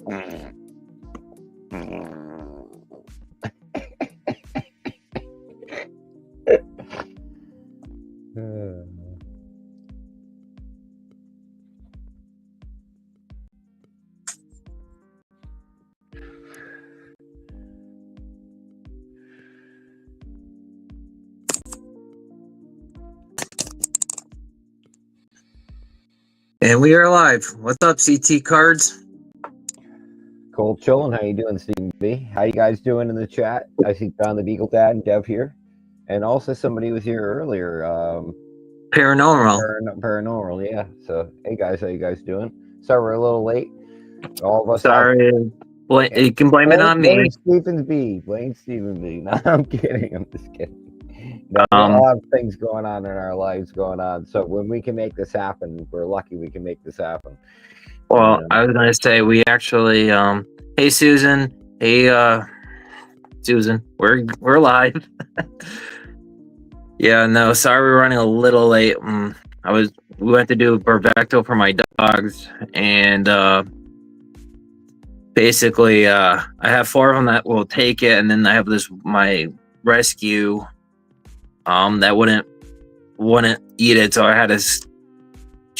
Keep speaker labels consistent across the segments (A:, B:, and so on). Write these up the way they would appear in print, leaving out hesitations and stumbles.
A: And we are live. What's up, CT Cards?
B: Cold chilling. How you doing, Stephen B? How you guys doing in the chat? I see Don the Beagle Dad and Dev here, and also somebody was here earlier. Paranormal, yeah. So, hey guys, how you guys doing? Sorry we're a little late. All of us.
A: Sorry, you can blame it on me.
B: Blame Stephen B. No, I'm kidding. I'm just kidding. No, we all have things going on in our lives going on. So when we can make this happen, we're lucky we can make this happen.
A: Well, I was gonna say we actually hey Susan. Hey Susan, we're live. Yeah, no, sorry we're running a little late. We went to do Bravecto for my dogs, and basically I have 4 of them that will take it, and then I have my rescue that wouldn't eat it, so I had to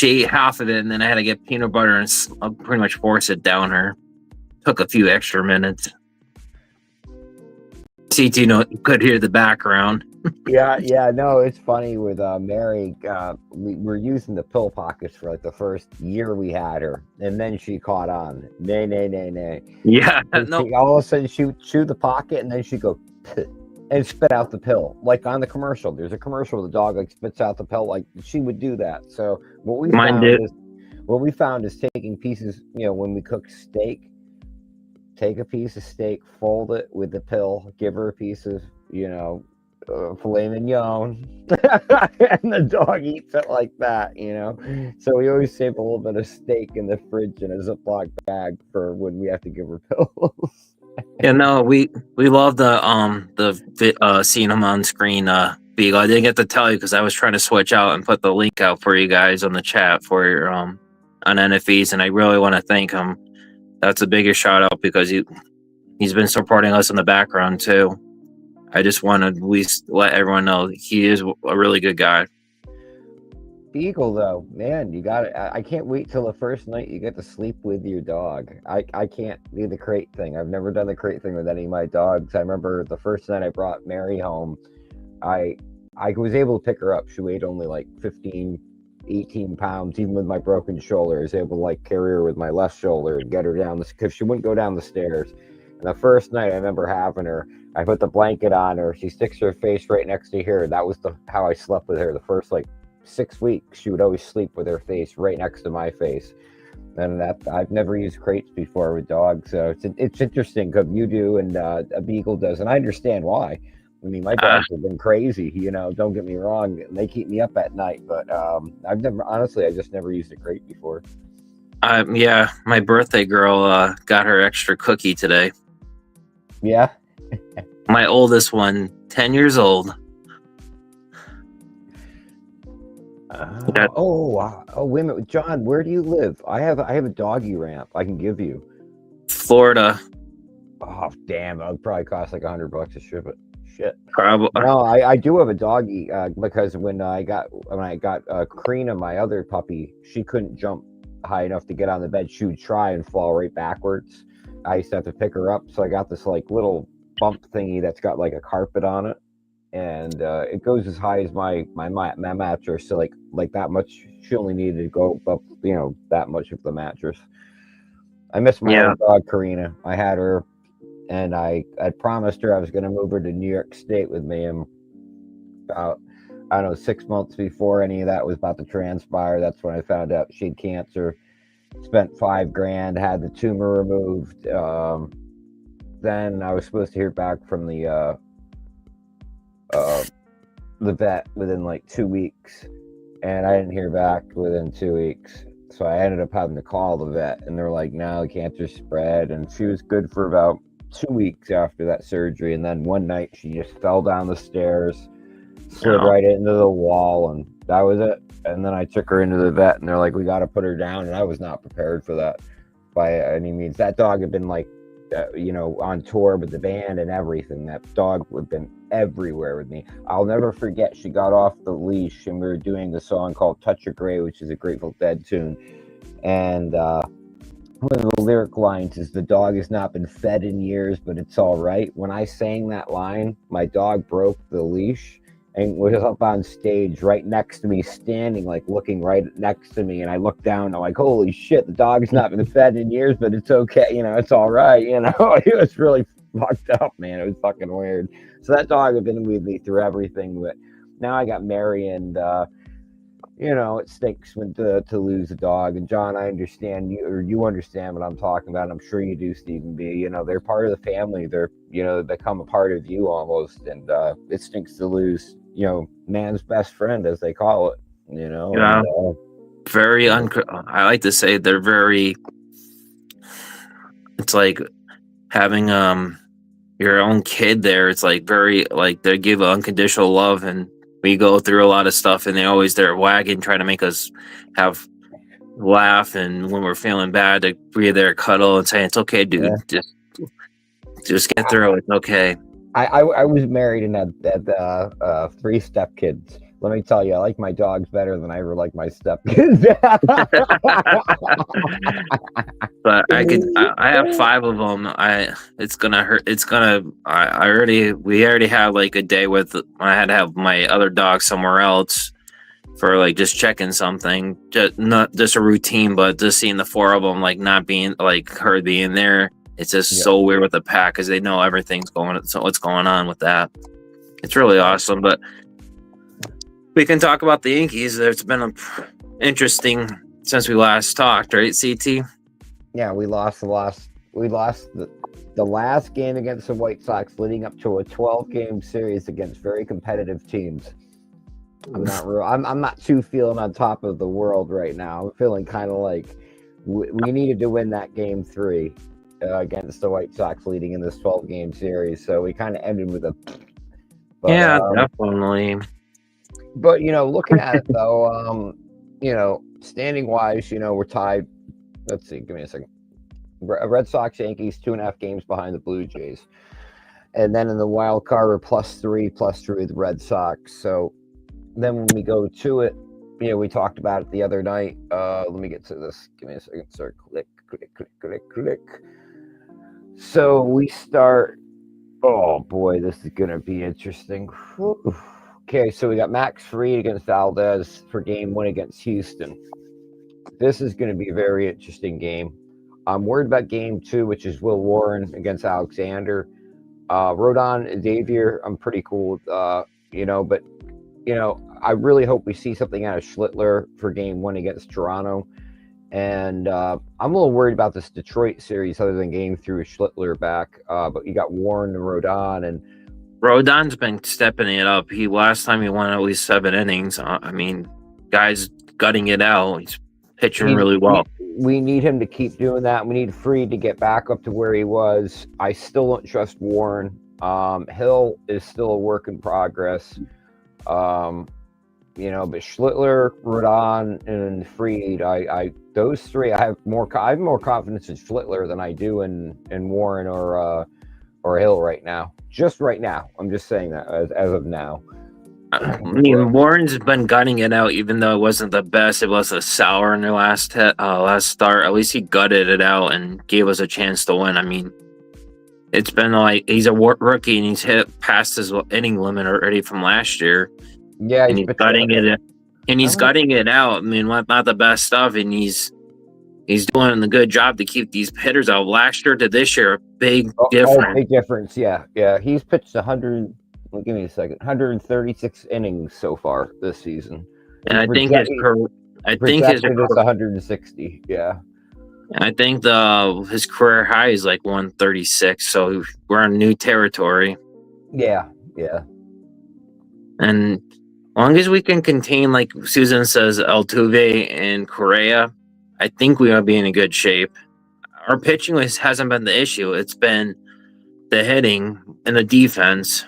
A: eat half of it, and then I had to get peanut butter and pretty much force it down her. Took a few extra minutes. CT, you could hear the background.
B: yeah, no, it's funny with Mary. We were using the pill pockets for like the first year we had her, and then she caught on. Nay.
A: Yeah,
B: no. All of a sudden, she would chew the pocket, and then she'd go and spit out the pill, like on the commercial. There's a commercial where the dog like spits out the pill, like she would do that. So what we found is taking pieces. When we cook steak, take a piece of steak, fold it with the pill, give her a piece of filet mignon, and the dog eats it like that. So we always save a little bit of steak in the fridge in a Ziploc bag for when we have to give her pills.
A: Yeah, no, we love the seeing him on screen, Beagle. I didn't get to tell you because I was trying to switch out and put the link out for you guys on the chat for your on NFEs, and I really want to thank him. That's the biggest shout out because he's been supporting us in the background too. I just want to let everyone know he is a really good guy.
B: Beagle, though, man, you got it. I can't wait till the first night you get to sleep with your dog. I can't do the crate thing. I've never done the crate thing with any of my dogs. I remember the first night I brought Mary home, I was able to pick her up. She weighed only like 15, 18 pounds, even with my broken shoulder. I was able to like carry her with my left shoulder and get her down because she wouldn't go down the stairs. And the first night I remember having her, I put the blanket on her. She sticks her face right next to here. That was how I slept with her the first like 6 weeks. She would always sleep with her face right next to my face, and I've never used crates before with dogs, so it's interesting because you do and a Beagle does, and I understand why. I mean, my dogs have been crazy, don't get me wrong, they keep me up at night, but I just never used a crate before.
A: Yeah, my birthday girl got her extra cookie today.
B: Yeah.
A: My oldest one, 10 years old.
B: Wait a minute, John, where do you live? I have a doggy ramp I can give you.
A: Florida.
B: Oh damn, it would probably cost like $100 to ship it. Shit.
A: Probably.
B: No, I do have a doggy because when I got Karina, my other puppy, she couldn't jump high enough to get on the bed. She would try and fall right backwards. I used to have to pick her up, so I got this like little bump thingy that's got like a carpet on it, and it goes as high as my mattress. So like that much. She only needed to go up, that much of the mattress. I miss my old dog Karina. I had her, and I promised her I was going to move her to New York State with me, and about 6 months before any of that was about to transpire, that's when I found out she had cancer. Spent $5,000, had the tumor removed. Then I was supposed to hear back from the vet within like 2 weeks, and I didn't hear back within 2 weeks. So I ended up having to call the vet, and they're like, "No, the cancer spread." And she was good for about 2 weeks after that surgery, and then one night she just fell down the stairs, slid right into the wall, and that was it. And then I took her into the vet, and they're like, "We got to put her down," and I was not prepared for that. by any means. That dog had been like, on tour with the band and everything. That dog would have been everywhere with me. I'll never forget. She got off the leash and we were doing the song called "Touch of Grey," which is a Grateful Dead tune, and one of the lyric lines is, "The dog has not been fed in years, but it's all right." When I sang that line, my dog broke the leash and was up on stage right next to me, standing, like looking right next to me. And I looked down, I'm like, holy shit, the dog's not been fed in years, but it's okay. It's all right. It was really fucked up, man. It was fucking weird. So that dog had been with me through everything. But now I got Mary, and it stinks when to lose a dog. And John, I understand you understand what I'm talking about. I'm sure you do, Stephen B. They're part of the family. They're they become a part of you almost, and it stinks to lose man's best friend, as they call it.
A: Yeah. Very I like to say they're very. It's like having your own kid there. It's like very like they give unconditional love, and we go through a lot of stuff, and they always they're wagging, trying to make us laugh, and when we're feeling bad, to be there, cuddle, and say it's okay, dude. Yeah. Just get through it. It's okay.
B: I was married and had 3 stepkids. Let me tell you, I like my dogs better than I ever like my stepkids.
A: But I have 5 of them. It's gonna hurt. We already had like a day with, I had to have my other dog somewhere else for like just checking something, not just a routine, but just seeing the 4 of them, like not being like her being there. It's just so weird with the pack because they know everything's what's going on with that. It's really awesome. But we can talk about the Yankees. It's been interesting since we last talked, right, CT?
B: Yeah, we lost the last game against the White Sox, leading up to a 12-game series against very competitive teams. I'm not too feeling on top of the world right now. I'm feeling kind of like we needed to win that game 3. Against the White Sox, leading in this 12-game series, so we kind of ended with a.
A: But, definitely.
B: But looking at it though, standing wise, we're tied. Let's see, give me a second. Red Sox, Yankees, 2.5 games behind the Blue Jays, and then in the wild card we're +3 with the Red Sox. So then when we go to it, we talked about it the other night. Let me get to this. Give me a second. Sorry, click. So we start. Oh boy, this is gonna be interesting. Whew. Okay, so we got Max Fried against Valdez for game 1 against Houston. This is going to be a very interesting game. I'm worried about game 2, which is Will Warren against Alexander. Rodon Xavier, I'm pretty cool with, but I really hope we see something out of Schlittler for game 1 against Toronto. And I'm a little worried about this Detroit series other than game 3 with Schlittler back. But you got Warren and Rodon, and
A: Rodon's been stepping it up. Last time he won at least 7 innings. I mean, guy's gutting it out. He's pitching really well.
B: We need him to keep doing that. We need Fried to get back up to where he was. I still don't trust Warren. Hill is still a work in progress. But Schlittler, Rodon, and Fried, those 3, I have more confidence in Schlittler than I do in Warren or Hill right now. Just right now. I'm just saying that as of now.
A: I mean, Warren's been gutting it out, even though it wasn't the best. It was a sour in their last start. At least he gutted it out and gave us a chance to win. I mean, it's been like he's a rookie and he's hit past his inning limit already from last year.
B: Yeah,
A: and he's gutting it, and he's gutting it out. I mean, not the best stuff, and he's doing a good job to keep these hitters out. Last year to this year, big difference.
B: Big difference. Yeah. He's pitched 136 innings so far this season,
A: and I think his
B: 160. Yeah.
A: And I think his career high is like 136. So we're in new territory.
B: Yeah.
A: And as long as we can contain, like Susan says, Altuve and Correa, I think we will be in a good shape. Our pitching hasn't been the issue. It's been the hitting and the defense.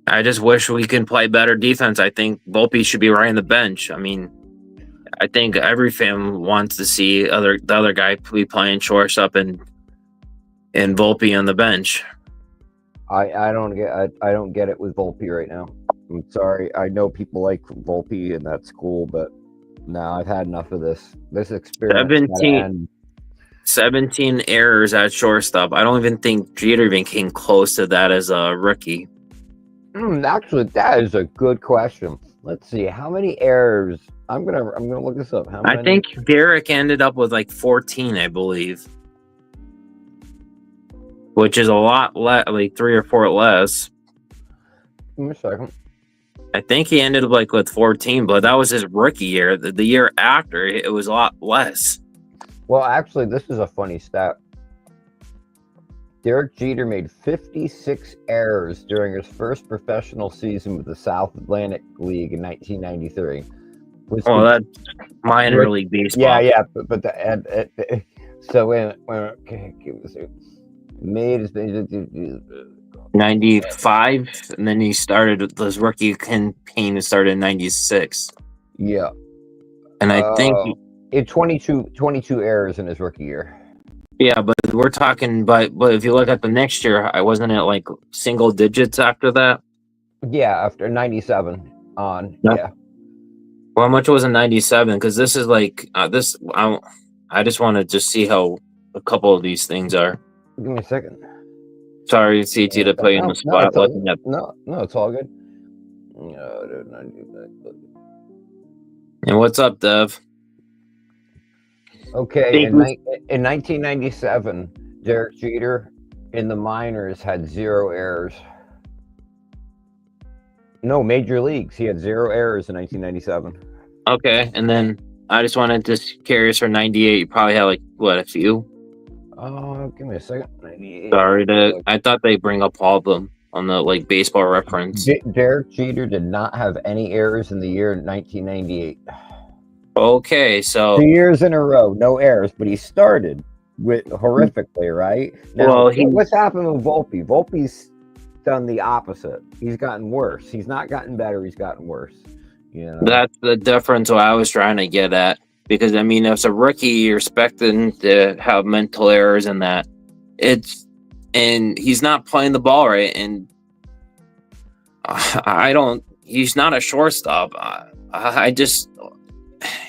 A: I just wish we can play better defense. I think Volpe should be right on the bench. I mean, I think every fan wants to see the other guy be playing shortstop and Volpe on the bench.
B: I don't get it with Volpe right now. I'm sorry. I know people like Volpe and that's cool, but no, I've had enough of this. This experiment.
A: 17 errors at shortstop. I don't even think Jeter even came close to that as a rookie.
B: Actually, that is a good question. Let's see how many errors. I'm gonna look this up. How many?
A: I think Derek ended up with like 14, I believe, which is a lot less, like 3 or 4 less.
B: Give me a second.
A: I think he ended up like with 14, but that was his rookie year. The year after, it was a lot less.
B: Well, actually, this is a funny stat. Derek Jeter made 56 errors during his first professional season with the South Atlantic League in 1993.
A: Well, that's minor league baseball.
B: Yeah, but so when made his
A: 95, and then he started his rookie campaign and started in 96.
B: Yeah,
A: and I think
B: it 22 errors in his rookie year.
A: Yeah, but we're talking, but if you look at the next year, I wasn't at like single digits after that.
B: Yeah, after 97 on.
A: Yep.
B: Yeah.
A: Well, how much was in 97? Because this is like this. I just want to just see how a couple of these things are.
B: Give me a second.
A: Sorry, CT, to put you in the spot.
B: No, it's all good.
A: And what's up, Dev?
B: Okay, in 1997, Derek Jeter in the minors had 0 errors. No, major leagues. He had 0 errors in 1997.
A: Okay, and then I just wanted to curious for 98. You probably had like a few?
B: Give me a second. 98.
A: Sorry, I thought they bring up all of them on the like baseball reference.
B: Derek Jeter did not have any errors in the year 1998.
A: Okay, so
B: 2 years in a row, no errors, but he started with horrifically, right? Now, what's happened with Volpe? Volpe's done the opposite. He's gotten worse. He's not gotten better. He's gotten worse. You know?
A: That's the difference what I was trying to get at. Because, I mean, as a rookie, you're expecting to have mental errors in that. And he's not playing the ball right. And he's not a shortstop.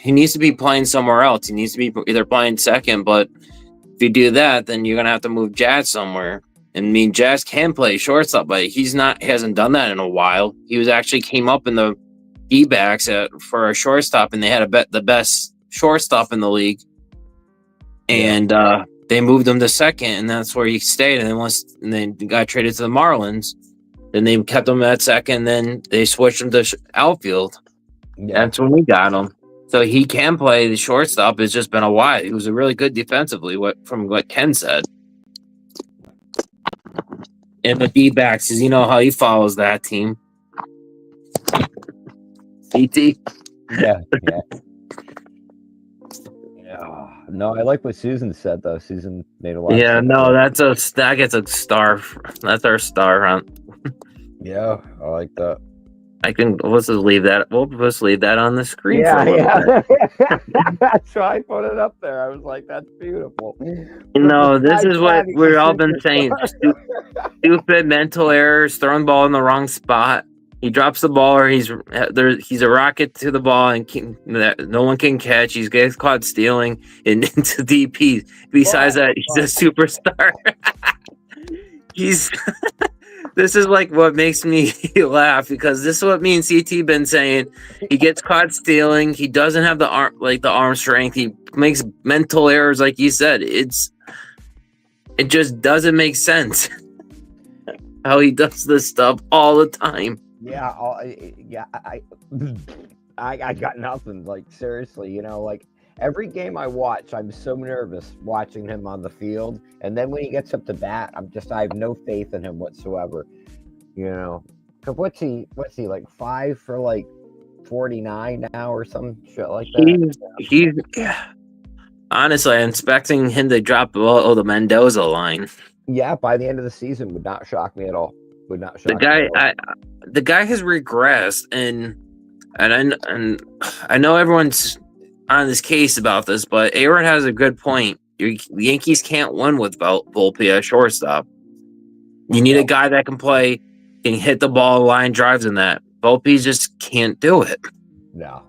A: He needs to be playing somewhere else. He needs to be either playing second, but if you do that, then you're going to have to move Jazz somewhere. And I mean, Jazz can play shortstop, but he hasn't done that in a while. He actually came up in the D-backs for a shortstop, and they had the best shortstop in the league. And they moved him to second, and that's where he stayed. And then got traded to the Marlins. Then they kept him at second, then they switched him to outfield. Yeah. That's when we got him. So he can play the shortstop. It's just been a while. He was a really good defensively, from what Ken said. And the D-backs, you know how he follows that team. CT?
B: Yeah. No, I like what Susan said though. Susan made a lot.
A: Yeah, no, that gets a star. That's our star hunt.
B: Yeah, I like that.
A: Let's just leave that. We'll just leave that on the screen.
B: Yeah. That's why I put it up there. I was like, that's beautiful.
A: No, this is what we've all been saying. Stupid mental errors, throwing the ball in the wrong spot. He drops the ball, or he's a rocket to the ball, and no one can catch. He gets caught stealing into DP. Besides that, he's a superstar. This is like what makes me laugh, because this is what me and CT been saying. He gets caught stealing. He doesn't have the arm strength. He makes mental errors, like you said. It just doesn't make sense how he does this stuff all the time.
B: Yeah, I got nothing. Like, seriously, like every game I watch, I'm so nervous watching him on the field, and then when he gets up to bat, I have no faith in him whatsoever. Cause what's he like 5 for like 49 now or some shit like that?
A: Honestly, I'm expecting him to drop the Mendoza line.
B: Yeah, by the end of the season would not shock me at all. Would not shock the
A: guy has regressed, and I know everyone's on his case about this, but Aaron has a good point. The Yankees can't win with Volpe at shortstop. You need a guy that can play, can hit the ball, line drives, and that. Volpe just can't do it.
B: No.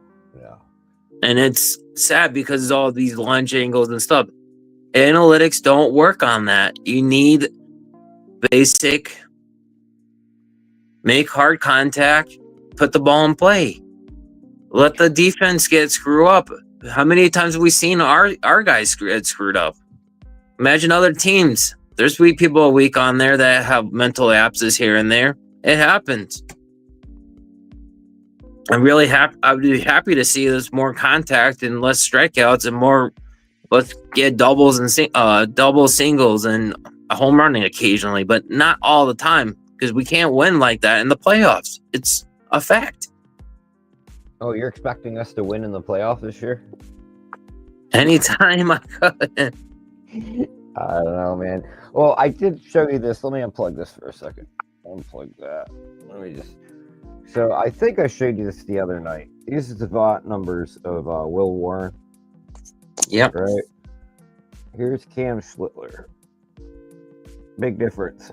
A: And it's sad because of all these lunge angles and stuff. Analytics don't work on that. You need basic, make hard contact, put the ball in play. Let the defense get screwed up. How many times have we seen our guys get screwed up? Imagine other teams. There's people a week on there that have mental lapses here and there. It happens. I'm really happy. I'd be happy to see there's more contact and less strikeouts and more. Let's get doubles and double singles and a home running occasionally, but not all the time because we can't win like that in the playoffs. It's a fact.
B: Oh, you're expecting us to win in the playoffs this year?
A: Anytime I could.
B: I don't know, man. Well, I did show you this. Let me unplug this for a second. Unplug that. Let me just. So I think I showed you this the other night. These are the VOT numbers of Will Warren.
A: Yep.
B: Right. Here's Cam Schlittler. Big difference.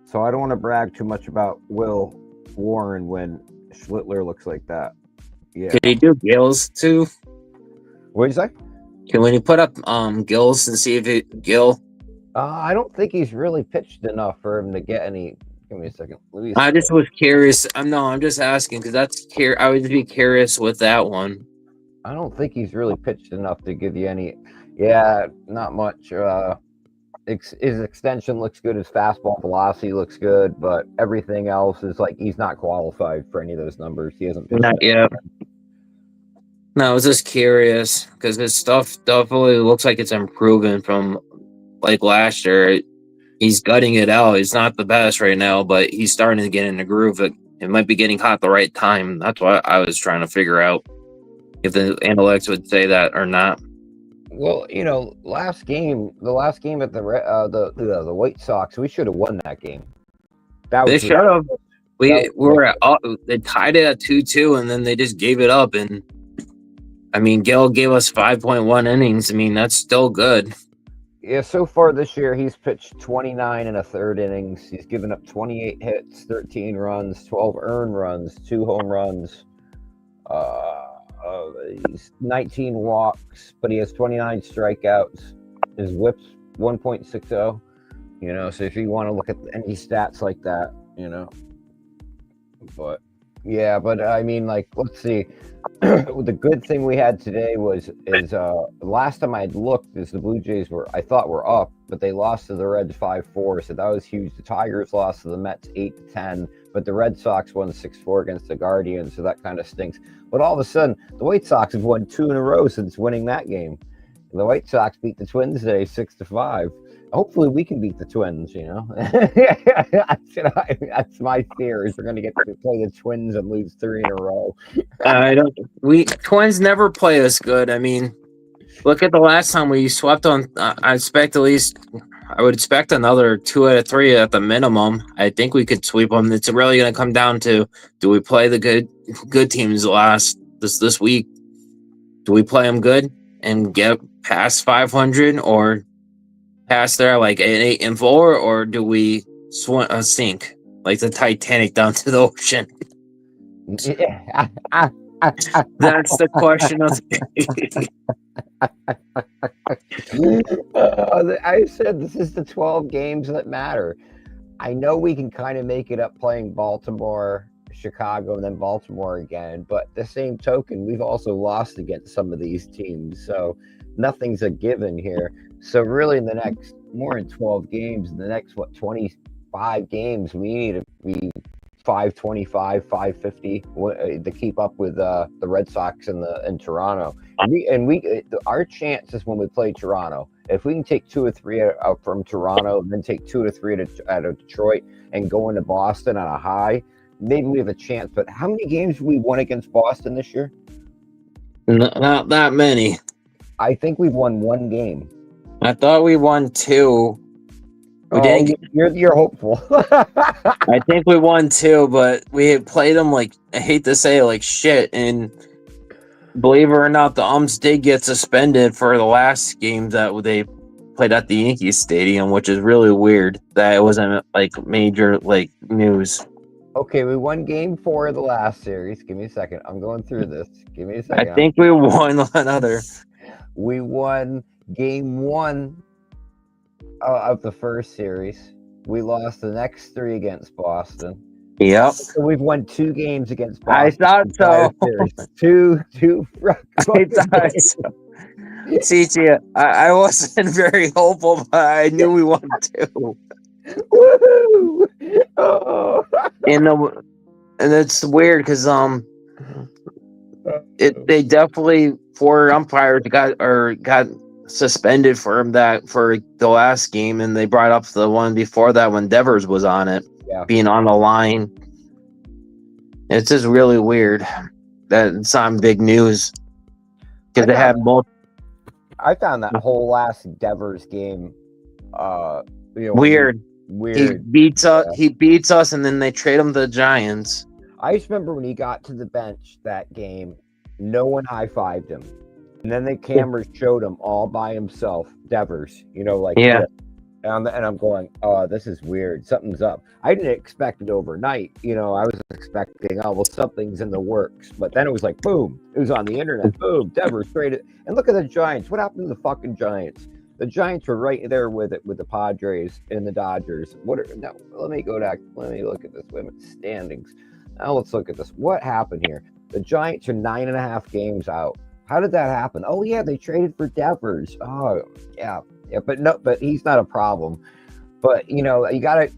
B: So I don't want to brag too much about Will Warren when Schlittler looks like that. Yeah.
A: Can you do Gills too?
B: What did you say?
A: When you put up Gills and see if Gil?
B: I don't think he's really pitched enough for him to get any. Give me a second.
A: I just was curious. I'm just asking because I would be curious with that one.
B: I don't think he's really pitched enough to give you any. Yeah, not much. His extension looks good. His fastball velocity looks good, but everything else is like he's not qualified for any of those numbers. He hasn't pitched
A: Not yet. No, I was just curious because his stuff definitely looks like it's improving from like last year. He's gutting it out. He's not the best right now, but he's starting to get in the groove. It might be getting hot at the right time. That's what I was trying to figure out if the analytics would say that or not.
B: Well, the last game at the White Sox, we should have won that game.
A: They should have. They tied it at 2-2, and then they just gave it up. And I mean, Gil gave us 5.1 innings. I mean, that's still good.
B: Yeah, so far this year, he's pitched 29 and a third innings. He's given up 28 hits, 13 runs, 12 earned runs, 2 home runs. He's 19 walks, but he has 29 strikeouts. His whip's 1.60. So if you want to look at any stats like that, But yeah, but I mean, like, let's see. The good thing we had today is last time I'd looked is the Blue Jays I thought were up, but they lost to the Reds 5-4, so that was huge. The Tigers lost to the Mets 8-10, but the Red Sox won 6-4 against the Guardians, so that kind of stinks. But all of a sudden, the White Sox have won 2 in a row since winning that game. The White Sox beat the Twins today 6-5. Hopefully we can beat the Twins, That's my fear is we're going to get to play the Twins and lose 3 in a row.
A: Twins never play us good. I mean, look at the last time we swept on. I would expect another 2 out of 3 at the minimum. I think we could sweep them. It's really going to come down to, do we play the good teams this week? Do we play them good and get past 500 or past there like an 8-4, or do we sink like the Titanic down to the ocean? That's the question of
B: I said this is the 12 games that matter. I know we can kind of make it up playing Baltimore, Chicago, and then Baltimore again, but the same token, we've also lost against some of these teams, so nothing's a given here. So really, in the next more than 12 games, in the next 25 games, we need to be 525, 550 to keep up with the Red Sox and Toronto. And we our chances when we play Toronto, if we can take 2 or 3 out from Toronto, and then take 2 or 3 out of Detroit, and go into Boston on a high, maybe we have a chance. But how many games have we won against Boston this year?
A: Not that many.
B: I think we've won 1 game.
A: I thought we won 2.
B: You're hopeful.
A: I think we won 2, but we played them like, I hate to say it, like shit. And believe it or not, the umps did get suspended for the last game that they played at the Yankees Stadium, which is really weird that it wasn't like major like news.
B: Okay, we won game 4 of the last series. Give me a second. I'm going through this. Give me a
A: I
B: second.
A: think we won another.
B: We won game 1 of the first series. We lost the next 3 against Boston.
A: Yep.
B: So we've won 2 games against
A: I
B: Boston.
A: thought so.
B: Two.
A: I thought so. See, I wasn't very hopeful, but I knew we won 2.
B: Woohoo! Oh.
A: And it's weird because they definitely 4 umpires got suspended for the last game, and they brought up the one before that when Devers was on it, being on the line. It's just really weird that it's on big news because they had both.
B: I found that whole last Devers game
A: weird. He beats us. He beats us, and then they trade him to the Giants.
B: I just remember when he got to the bench that game, no one high-fived him, and then the cameras showed him all by himself, Devers.
A: Yeah.
B: And I'm going, oh, this is weird. Something's up. I didn't expect it overnight. I was expecting, oh, well, something's in the works. But then it was like, boom. It was on the internet. Boom. Devers traded. And look at the Giants. What happened to the fucking Giants? The Giants were right there with it, with the Padres and the Dodgers. Let me go back. Let me look at this women's standings. Now let's look at this. What happened here? The Giants are 9.5 games out. How did that happen? Oh, yeah, they traded for Devers. Oh, yeah. Yeah, but he's not a problem. But you gotta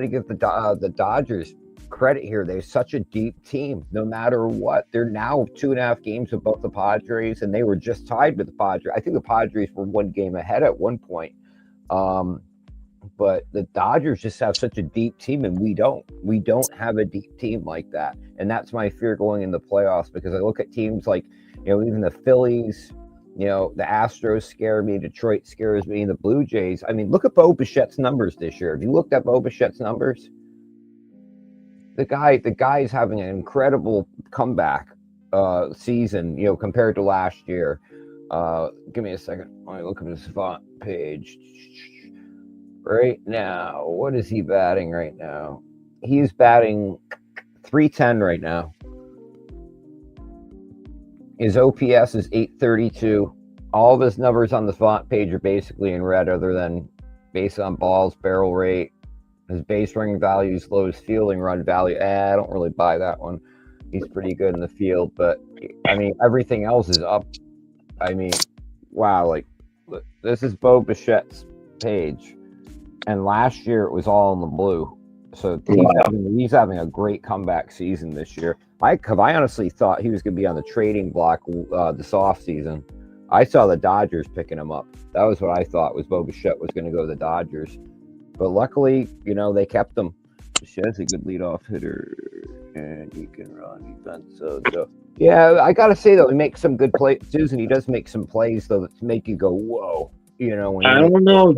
B: give the Dodgers credit here. They're such a deep team. No matter what, they're now 2.5 games above the Padres, and they were just tied with the Padres. I think the Padres were 1 game ahead at one point. But the Dodgers just have such a deep team, and we don't. We don't have a deep team like that, and that's my fear going in the playoffs because I look at teams like even the Phillies. The Astros scare me, Detroit scares me, and the Blue Jays. I mean, look at Bo Bichette's numbers this year. Have you looked at Bo Bichette's numbers? The guy's having an incredible comeback season, compared to last year. Give me a second. Let me look at his font page. Right now, what is he batting right now? He's batting .310 right now. His OPS is 832. All of his numbers on the font page are basically in red, other than based on balls, barrel rate. His base running value is low. His fielding run value, I don't really buy that one. He's pretty good in the field, but everything else is up. Wow, look, this is Bo Bichette's page, and last year it was all in the blue. So he's having a great comeback season this year. I honestly thought he was going to be on the trading block this offseason. I saw the Dodgers picking him up. That was what I thought, was Bo Bichette was going to go to the Dodgers. But luckily, they kept him. Bichette's a good leadoff hitter, and he can run defense. So yeah, I got to say, though, he makes some good plays. Susan, he does make some plays, though, that make you go, whoa. When
A: I don't know.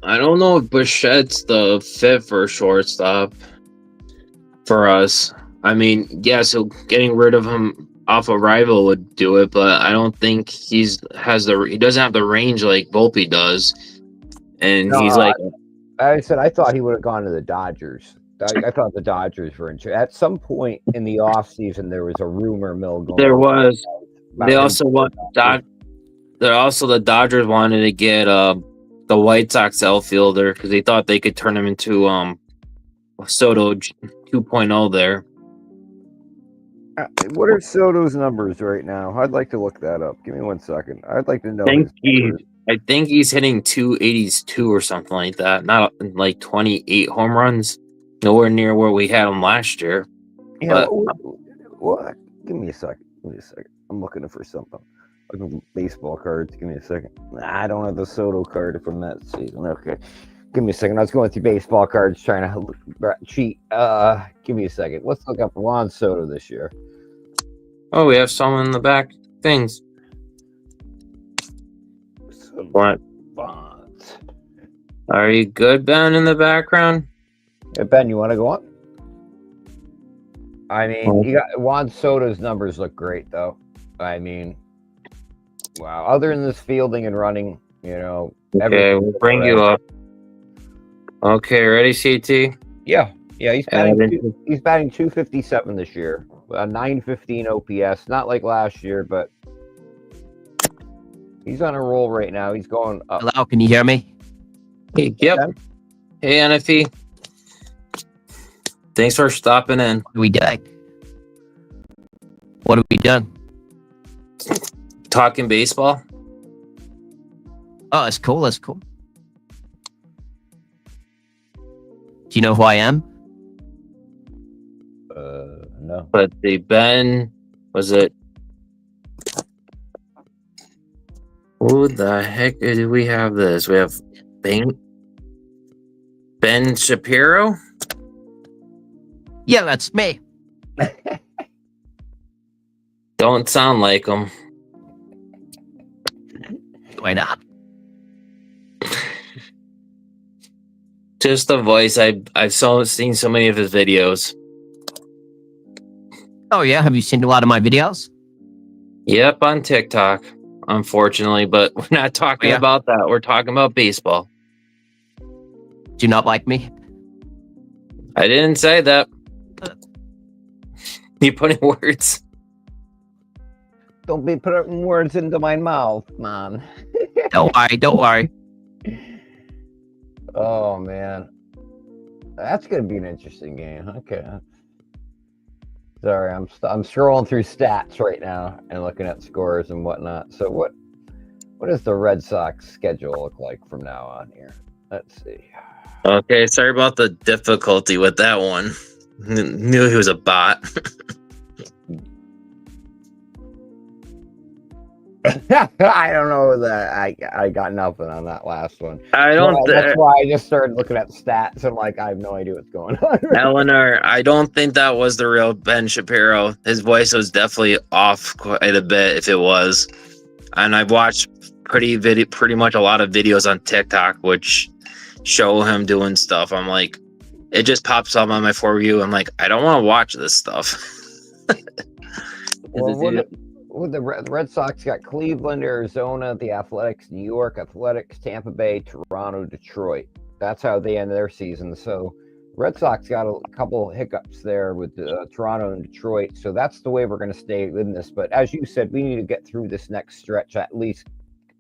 A: I don't know if Bichette's the fit for a shortstop for us. So getting rid of him off a rival would do it, but I don't think he doesn't have the range like Volpe does. And he's like,
B: I said, I thought he would have gone to the Dodgers. I thought the Dodgers were in. At some point in the offseason, there was a rumor mill going.
A: There was. They also the Dodgers wanted to get the White Sox outfielder because they thought they could turn him into Soto 2.0 there.
B: What are Soto's numbers right now? I'd like to look that up. Give me 1 second. I'd like to know.
A: I think he's hitting 282 or something like that. Not like 28 home runs. Nowhere near where we had him last year.
B: Yeah. What? Give me a second. I'm looking for something. Baseball cards. Give me a second. I don't have the Soto card from that season. Okay. Give me a second. I was going through baseball cards trying to cheat. Give me a second. Let's look up Juan Soto this year.
A: Oh, we have someone in the back. Things. What? Are you good, Ben, in the background?
B: Hey, Ben, you want to go on? Juan Soto's numbers look great, though. I mean, wow. Other than this fielding and running,
A: Okay,
B: everything.
A: we'll bring you up. Okay, ready, CT?
B: Yeah, he's
A: Add
B: batting.
A: in-
B: He's batting 257 this year. A 915 OPS, not like last year, but he's on a roll right now. He's going up.
C: Hello, can you hear me?
A: Hey, yep.
B: Okay.
A: Hey, NFE. Thanks for stopping in.
C: What are we doing? What have we done?
A: Talking baseball.
C: Oh, that's cool. That's cool. Do you know who I am?
B: No.
A: But the Ben, was it? Who the heck do we have this? We have Ben Shapiro?
C: Yeah, that's me.
A: Don't sound like him.
C: Why not?
A: Just the voice. I've seen so many of his videos.
C: Oh yeah, have you seen a lot of my videos?
A: Yep, on TikTok, unfortunately, but we're not talking
C: Oh, yeah?
A: about that. We're talking about baseball.
C: Do you not like me?
A: I didn't say that. You putting words.
B: Don't be putting words into my mouth, man.
C: Don't worry, don't worry.
B: Oh man, that's gonna be an interesting game. Okay. Sorry, I'm scrolling through stats right now and looking at scores and whatnot. So what does the Red Sox schedule look like from now on here? Let's see.
A: Okay, sorry about the difficulty with that one. Knew he was a bot.
B: I don't know that I got nothing on that last one.
A: I don't.
B: That's why I just started looking at stats. I'm like, I have no idea what's going on.
A: Eleanor, I don't think that was the real Ben Shapiro. His voice was definitely off quite a bit if it was. And I've watched pretty much a lot of videos on TikTok which show him doing stuff. I'm like, it just pops up on my For You. I'm like, I don't want to watch this stuff.
B: Well, the Red Sox got Cleveland, Arizona, the Athletics, New York Athletics, Tampa Bay, Toronto, Detroit. That's how they end their season. So Red Sox got a couple hiccups there with Toronto and Detroit. So that's the way we're going to stay in this. But as you said, we need to get through this next stretch at least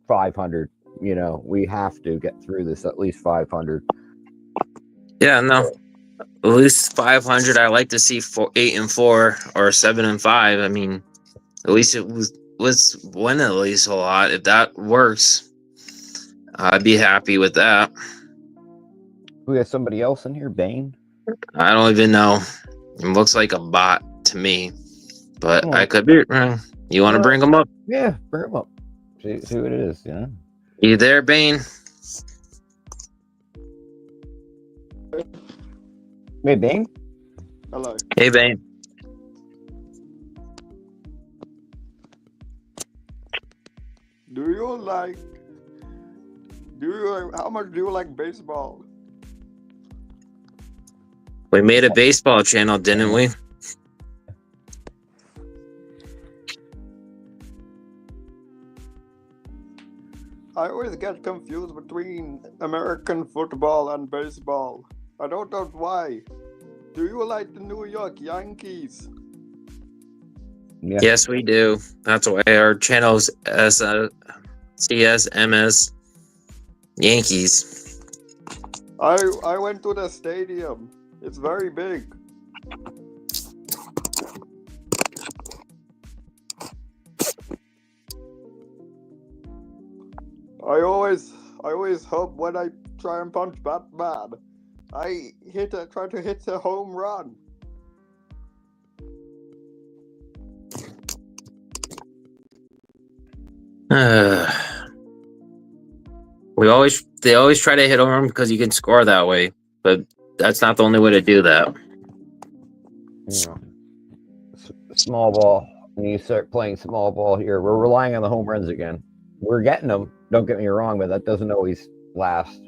B: 500. We have to get through this at least 500.
A: Yeah, no. At least 500. I like to see 8-4 or 7-5. I mean, at least it was win at least a lot. If that works, I'd be happy with that.
B: We got somebody else in here, Bane.
A: I don't even know. It looks like a bot to me, but I could be wrong. You want to bring him up?
B: Yeah, bring him up. See what it is. Yeah.
A: You there, Bane?
B: Hey, Bane.
D: Hello.
A: Hey, Bane.
D: How much do you like baseball?
A: We made a baseball channel, didn't we?
D: I always get confused between American football and baseball. I don't know why. Do you like the New York Yankees?
B: Yeah.
A: Yes, we do. That's why our channel's CSMS Yankees.
D: I went to the stadium. It's very big. I always hope when I try and punch Batman, I try to hit a home run.
A: They always try to hit home because you can score that way, but that's not the only way to do that.
B: Small ball. When you start playing small ball here, we're relying on the home runs again. We're getting them. Don't get me wrong, but that doesn't always last.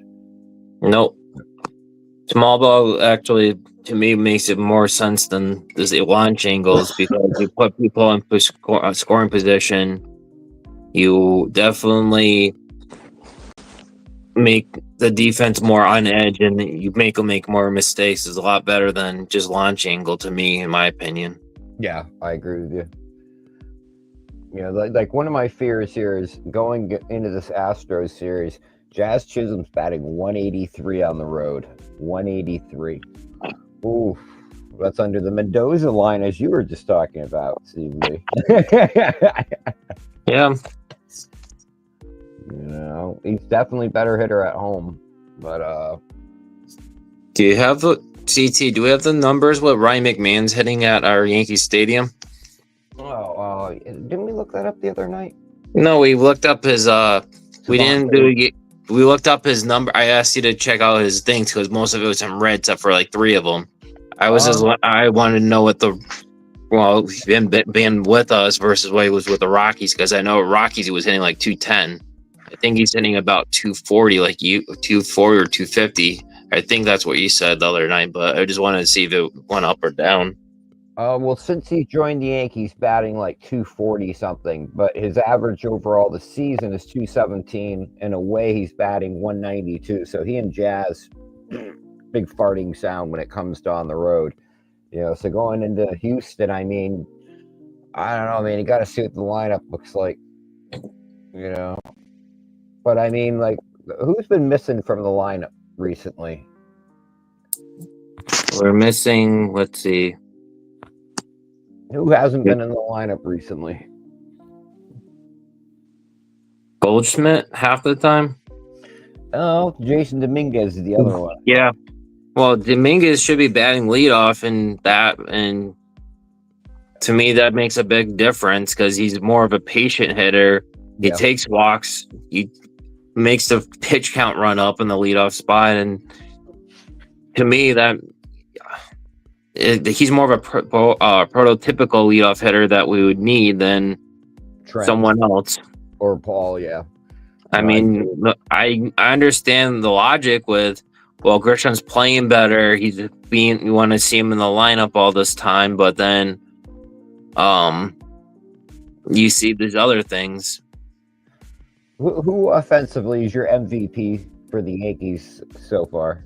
A: Nope. Small ball actually, to me, makes it more sense than the launch angles because you put people in scoring position. You definitely make the defense more on edge, and you make them make more mistakes. Is a lot better than just launch angle, to me, in my opinion.
B: Yeah, I agree with you. You know, like one of my fears here is going into this Astros series. Jazz Chisholm's batting 183 on the road. 183. Ooh, that's under the Mendoza line, as you were just talking about, CB.
A: Yeah.
B: You know, he's definitely better hitter at home. But
A: Do you have the CT? Do we have the numbers what Ryan McMahon's hitting at our Yankee Stadium?
B: didn't we look that up the other night?
A: No, we looked up his. We didn't
B: Devontae.
A: do. We looked up his number. I asked you to check out his things because most of it was in red, except for like 3 of them. I wanted to know what the him being with us versus what he was with the Rockies, because I know Rockies he was hitting like 210. I think he's hitting about 240, like you 240 or 250. I think that's what you said the other night, but I just wanted to see if it went up or down.
B: Well, since he joined the Yankees, batting like 240 something, but his average overall the season is 217. In a way, he's batting 192. So he and Jazz, big farting sound when it comes to on the road. You know, so going into Houston, I mean, I don't know, man. You got to see what the lineup looks like. You know, but I mean, like, who's been missing from the lineup recently?
A: We're missing. Let's see.
B: Who hasn't been in the lineup recently?
A: Goldschmidt half the time.
B: Oh, Jason Dominguez is the other one.
A: Yeah. Well, Dominguez should be batting leadoff, and to me that makes a big difference because he's more of a patient hitter. He
B: Yeah.
A: takes walks. He makes the pitch count run up in the leadoff spot, and to me he's more of a prototypical leadoff hitter that we would need than
B: Trent
A: someone else.
B: or Paul, yeah.
A: I mean, I understand the logic with, well, Grisham's playing better. You want to see him in the lineup all this time, but then, you see these other things.
B: Who offensively is your MVP for the Yankees so far?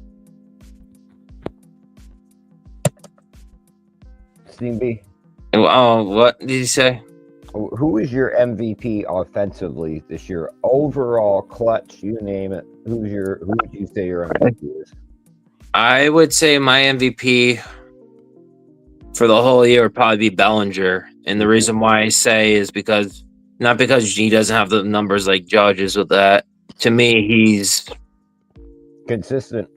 B: Steve B.
A: Oh, what did you say?
B: Who is your MVP offensively this year? Overall, clutch, you name it. Who would you say your MVP is?
A: I would say my MVP for the whole year would probably be Bellinger. And the reason why I say is not because he doesn't have the numbers like Judge is with that. To me, he's
B: consistent.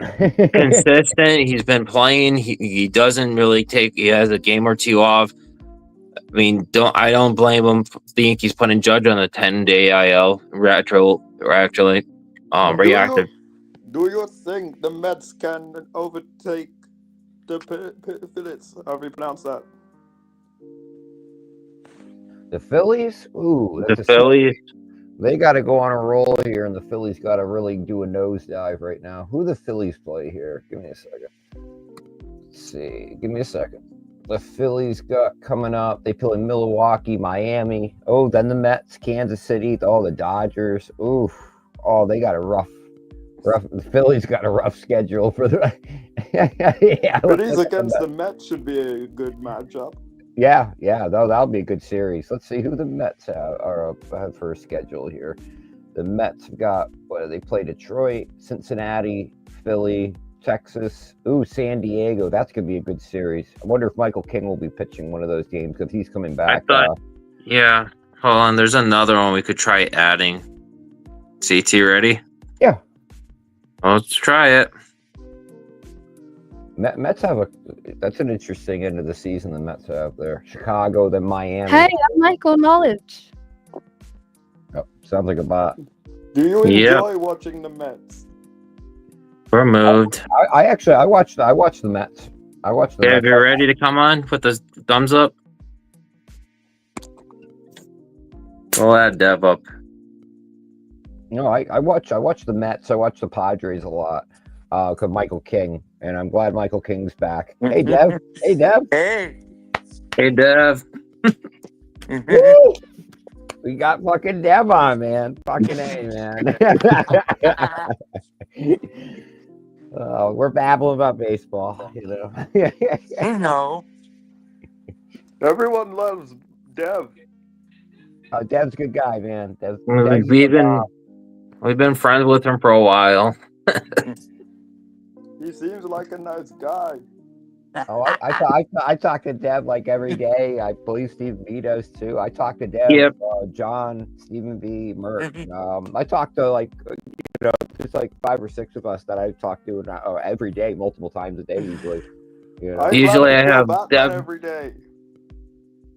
A: He's been playing. He doesn't really he has a game or two off. I mean, I don't blame him. The Yankees putting Judge on the 10-day IL reactive.
D: Do you think the Mets can overtake the Phillies? How do you pronounce that?
B: The Phillies? Ooh,
A: The Phillies.
B: They got to go on a roll here, and the Phillies got to really do a nosedive right now. Who the Phillies play here? Give me a second. Let's see. Give me a second. The Phillies got coming up. They play Milwaukee, Miami. Oh, then the Mets, Kansas City. Oh, the Dodgers. Oof. Oh, they got a rough. The Phillies got a rough schedule for the.
D: Yeah, but he's against the Mets should be a good matchup.
B: Yeah, that'll be a good series. Let's see who the Mets have for a schedule here. The Mets have got, they play Detroit, Cincinnati, Philly, Texas, San Diego. That's going to be a good series. I wonder if Michael King will be pitching one of those games because he's coming back.
A: Yeah. Hold on. There's another one we could try adding. CT ready?
B: Yeah.
A: Well, let's try it.
B: Mets that's an interesting end of the season the Mets have there. Chicago, then Miami.
E: Hey, I'm Michael Knowledge.
B: Oh, sounds like a bot.
D: Do you enjoy watching the Mets?
A: We're moved.
B: I watched the Mets. I watched the Mets.
A: If you're ready to come on, put the thumbs up. We'll add Dev up.
B: No, I watch the Mets. I watch the Padres a lot. Called Michael King, and I'm glad Michael King's back. Hey, Dev. Hey, Dev.
F: Hey.
A: Hey, Dev.
B: Woo! We got fucking Dev on, man. Fucking A, man. We're babbling about baseball, you know.
F: I know.
D: Everyone loves Dev.
B: Dev's a good guy, man. Dev's
A: We've been friends with him for a while.
D: He seems like a nice guy.
B: Oh, I talk to Dev like every day. I believe Steve B does too. I talk to Dev,
A: Yep.
B: John, Stephen B, Merck. I talk to just like 5 or 6 of us that I talk to every day, multiple times a day usually. You know?
A: Usually I have
D: Dev
A: Dev.
D: every day.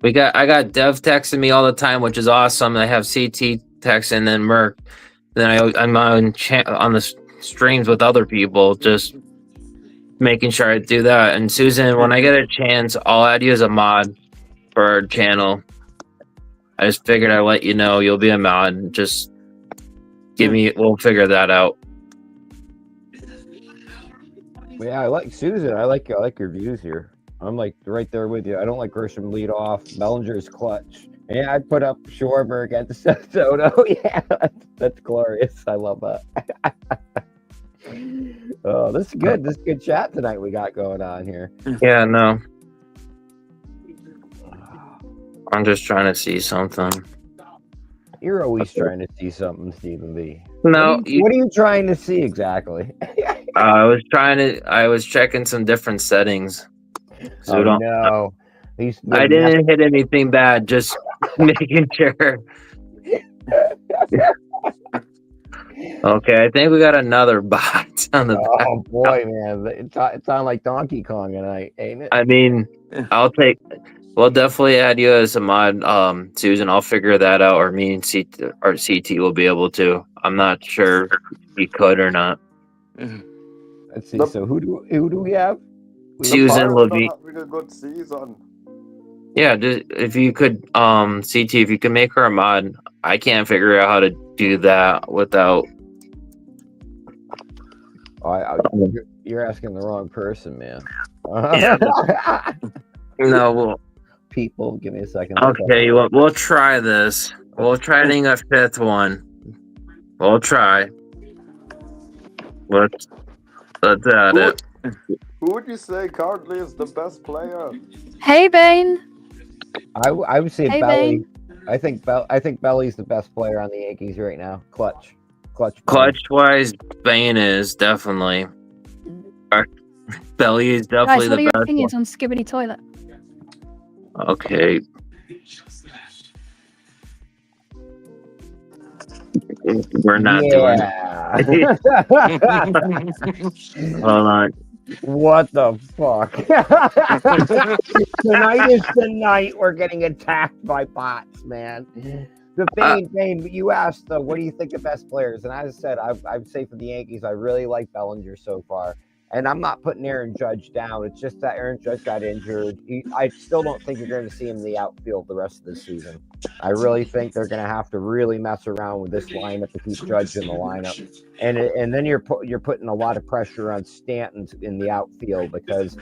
A: I got Dev texting me all the time, which is awesome. I have CT texting, then Merc. Then I'm on the streams with other people, just making sure I do that. And Susan, when I get a chance, I'll add you as a mod for our channel. I just figured I'd let you know you'll be a mod. Just we'll figure that out.
B: Yeah, I like Susan. I like your views here. I'm like right there with you. I don't like Grisham lead off. Bellinger's clutch. Yeah, I'd put up Schwarber against Soto. Yeah, that's glorious. I love that. Oh, this is good. This is good chat tonight we got going on here.
A: Yeah, no. I'm just trying to see something.
B: You're always trying to see something, Stephen B.
A: No,
B: what are you trying to see exactly?
A: I was checking some different settings. So
B: no.
A: I didn't hit anything bad, just making sure. Okay, I think we got another bot on the back.
B: Oh boy, man. It sounded like Donkey Kong tonight, ain't it?
A: I mean, we'll definitely add you as a mod, Susan. I'll figure that out, or me and CT will be able to. I'm not sure if you could or not.
B: Let's see. So who do we have?
A: Susan
D: Pirates
A: Levine.
D: are having a good season.
A: Yeah, if you could, CT, if you could make her a mod. I can't figure out how to do that without.
B: You're asking the wrong person, man.
A: Yeah. No,
B: people, give me a second.
A: Okay, we'll try this. We'll try adding a 5th one. We'll try. Let's add it.
D: Who would you say currently is the best player?
E: Hey, Bane.
B: I would say
E: Hey,
B: Belly.
E: Bane.
B: I think Belly's the best player on the Yankees right now. Clutch
A: wise, Bane is definitely. Belly is
E: Guys,
A: definitely
E: what are
A: the
E: your
A: best
E: opinions on Skibbity Toilet?
A: one. Okay. We're not doing it. Hold on.
B: What the fuck? Tonight is the night we're getting attacked by bots, man. The Bane, you asked, what do you think the best players? And as I said, I would say for the Yankees, I really like Bellinger so far. And I'm not putting Aaron Judge down. It's just that Aaron Judge got injured. I still don't think you're going to see him in the outfield the rest of the season. I really think they're going to have to really mess around with this lineup to keep Judge in the lineup. And then you're putting a lot of pressure on Stanton in the outfield because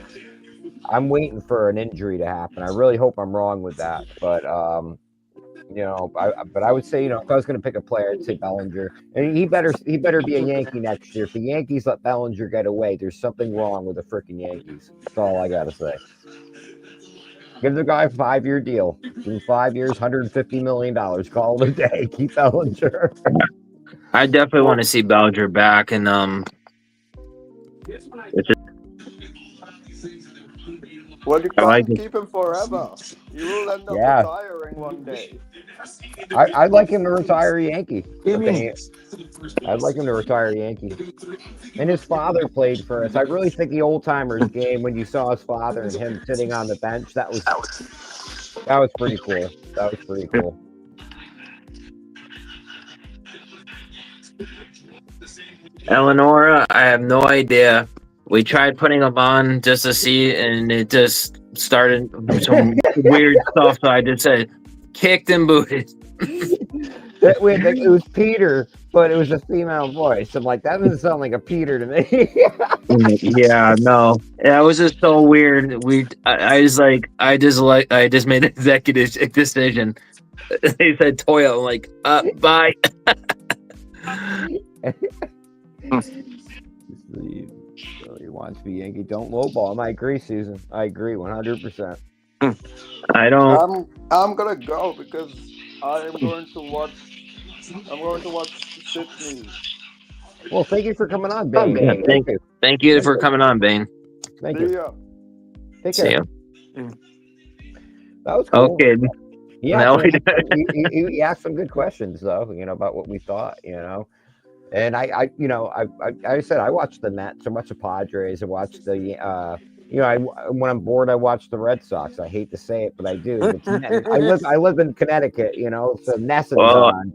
B: I'm waiting for an injury to happen. I really hope I'm wrong with that. But, I would say, if I was going to pick a player, I'd say Bellinger. And he better be a Yankee next year. If the Yankees let Bellinger get away, there's something wrong with the freaking Yankees. That's all I got to say. Give the guy a 5-year deal. Give him 5 years, $150 million. Call it a day. Keep Bellinger.
A: I definitely want to see Bellinger back, and
D: Well, you can't keep him forever. You will end up
B: Yeah.
D: retiring one day.
B: I'd like him to retire a Yankee. I'd like him to retire a Yankee. And his father played for us. I really think the old timers game when you saw his father and him sitting on the bench, that was pretty cool. That was pretty cool.
A: Eleonora, I have no idea. We tried putting him on just to see, and it just started some weird stuff. So I just said, kicked and booted.
B: It was Peter, but it was a female voice. I'm like, that doesn't sound like a Peter to me.
A: Yeah, no, that was just so weird. I just made an executive decision. They said Toya. I'm like, bye.
B: He wants to be Yankee. Don't lowball him. I agree, Susan. I agree 100%.
A: I don't.
D: I'm gonna go because I'm going to watch Sydney.
B: Well, thank you for coming on, Bane.
A: Yeah,
B: Thank you.
A: Thank you for coming on, Bane.
B: Thank
D: See
B: you.
D: ya.
B: Take
A: See
B: care.
A: ya.
B: That was cool.
A: Okay.
B: Yeah,
A: Now
B: he asked some good questions though, about what we thought, And I said I watched the Mets, I watched the Padres, I watched the when I'm bored I watch the Red Sox. I hate to say it, but I do. I live in Connecticut, so Nesson's on.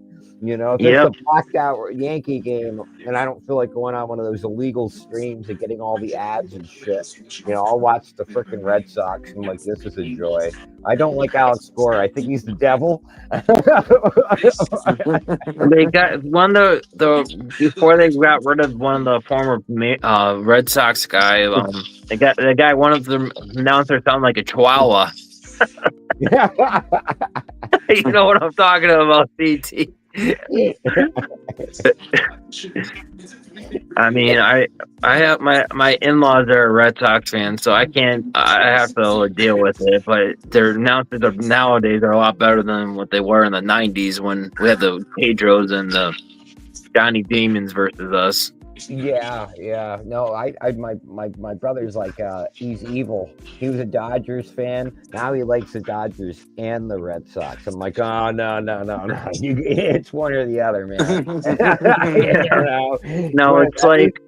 B: If it's a blacked out Yankee game and I don't feel like going on one of those illegal streams and getting all the ads and shit, I'll watch the freaking Red Sox and I'm like, this is a joy. I don't like Alex Cora. I think he's the devil.
A: They got one of the before they got rid of one of the former Red Sox guy. They got the guy. One of the announcers sounded like a Chihuahua. You know what I'm talking about, CT. I mean, I have my in-laws are Red Sox fans, so I have to deal with it. But their announcers nowadays are a lot better than what they were in the '90s when we had the Pedros and the Johnny Demons versus us.
B: Yeah. No, my brother's like he's evil. He was a Dodgers fan. Now he likes the Dodgers and the Red Sox. I'm like, oh no. It's one or the other, man.
A: No, it's like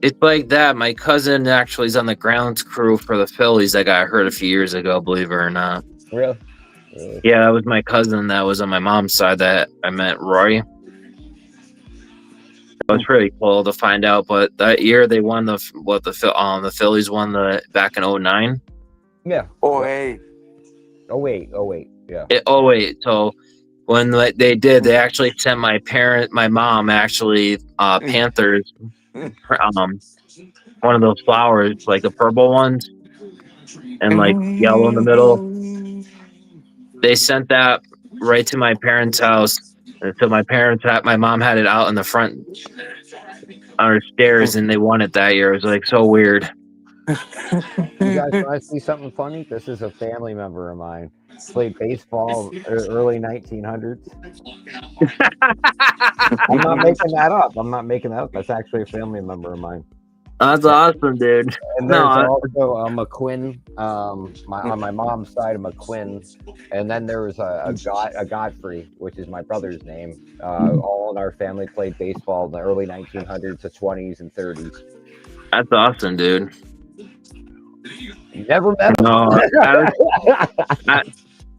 A: it's like that. My cousin actually is on the grounds crew for the Phillies that got hurt a few years ago, believe it or not.
B: Really?
A: Yeah, that was my cousin that was on my mom's side that I met, Roy. It was pretty cool to find out, but that year they won the Phillies won back in 2009.
B: Yeah.
F: Oh, hey.
B: Oh wait. Yeah.
A: So when they did, they actually sent my mom actually Panthers, one of those flowers, like the purple ones, and like yellow in the middle. They sent that right to my parents' house. So my mom had it out in the front on her stairs, and they won it that year. It was like so weird.
B: You guys want to see something funny? This is a family member of mine. Played baseball early 1900s. I'm not making that up. That's actually a family member of mine.
A: That's awesome, dude.
B: And there's also a McQuinn, on my mom's side, a McQuinn, and then there was a Godfrey, which is my brother's name. All in our family played baseball in the early 1900s, the 20s, and 30s.
A: That's awesome, dude.
B: Never met him.
A: No,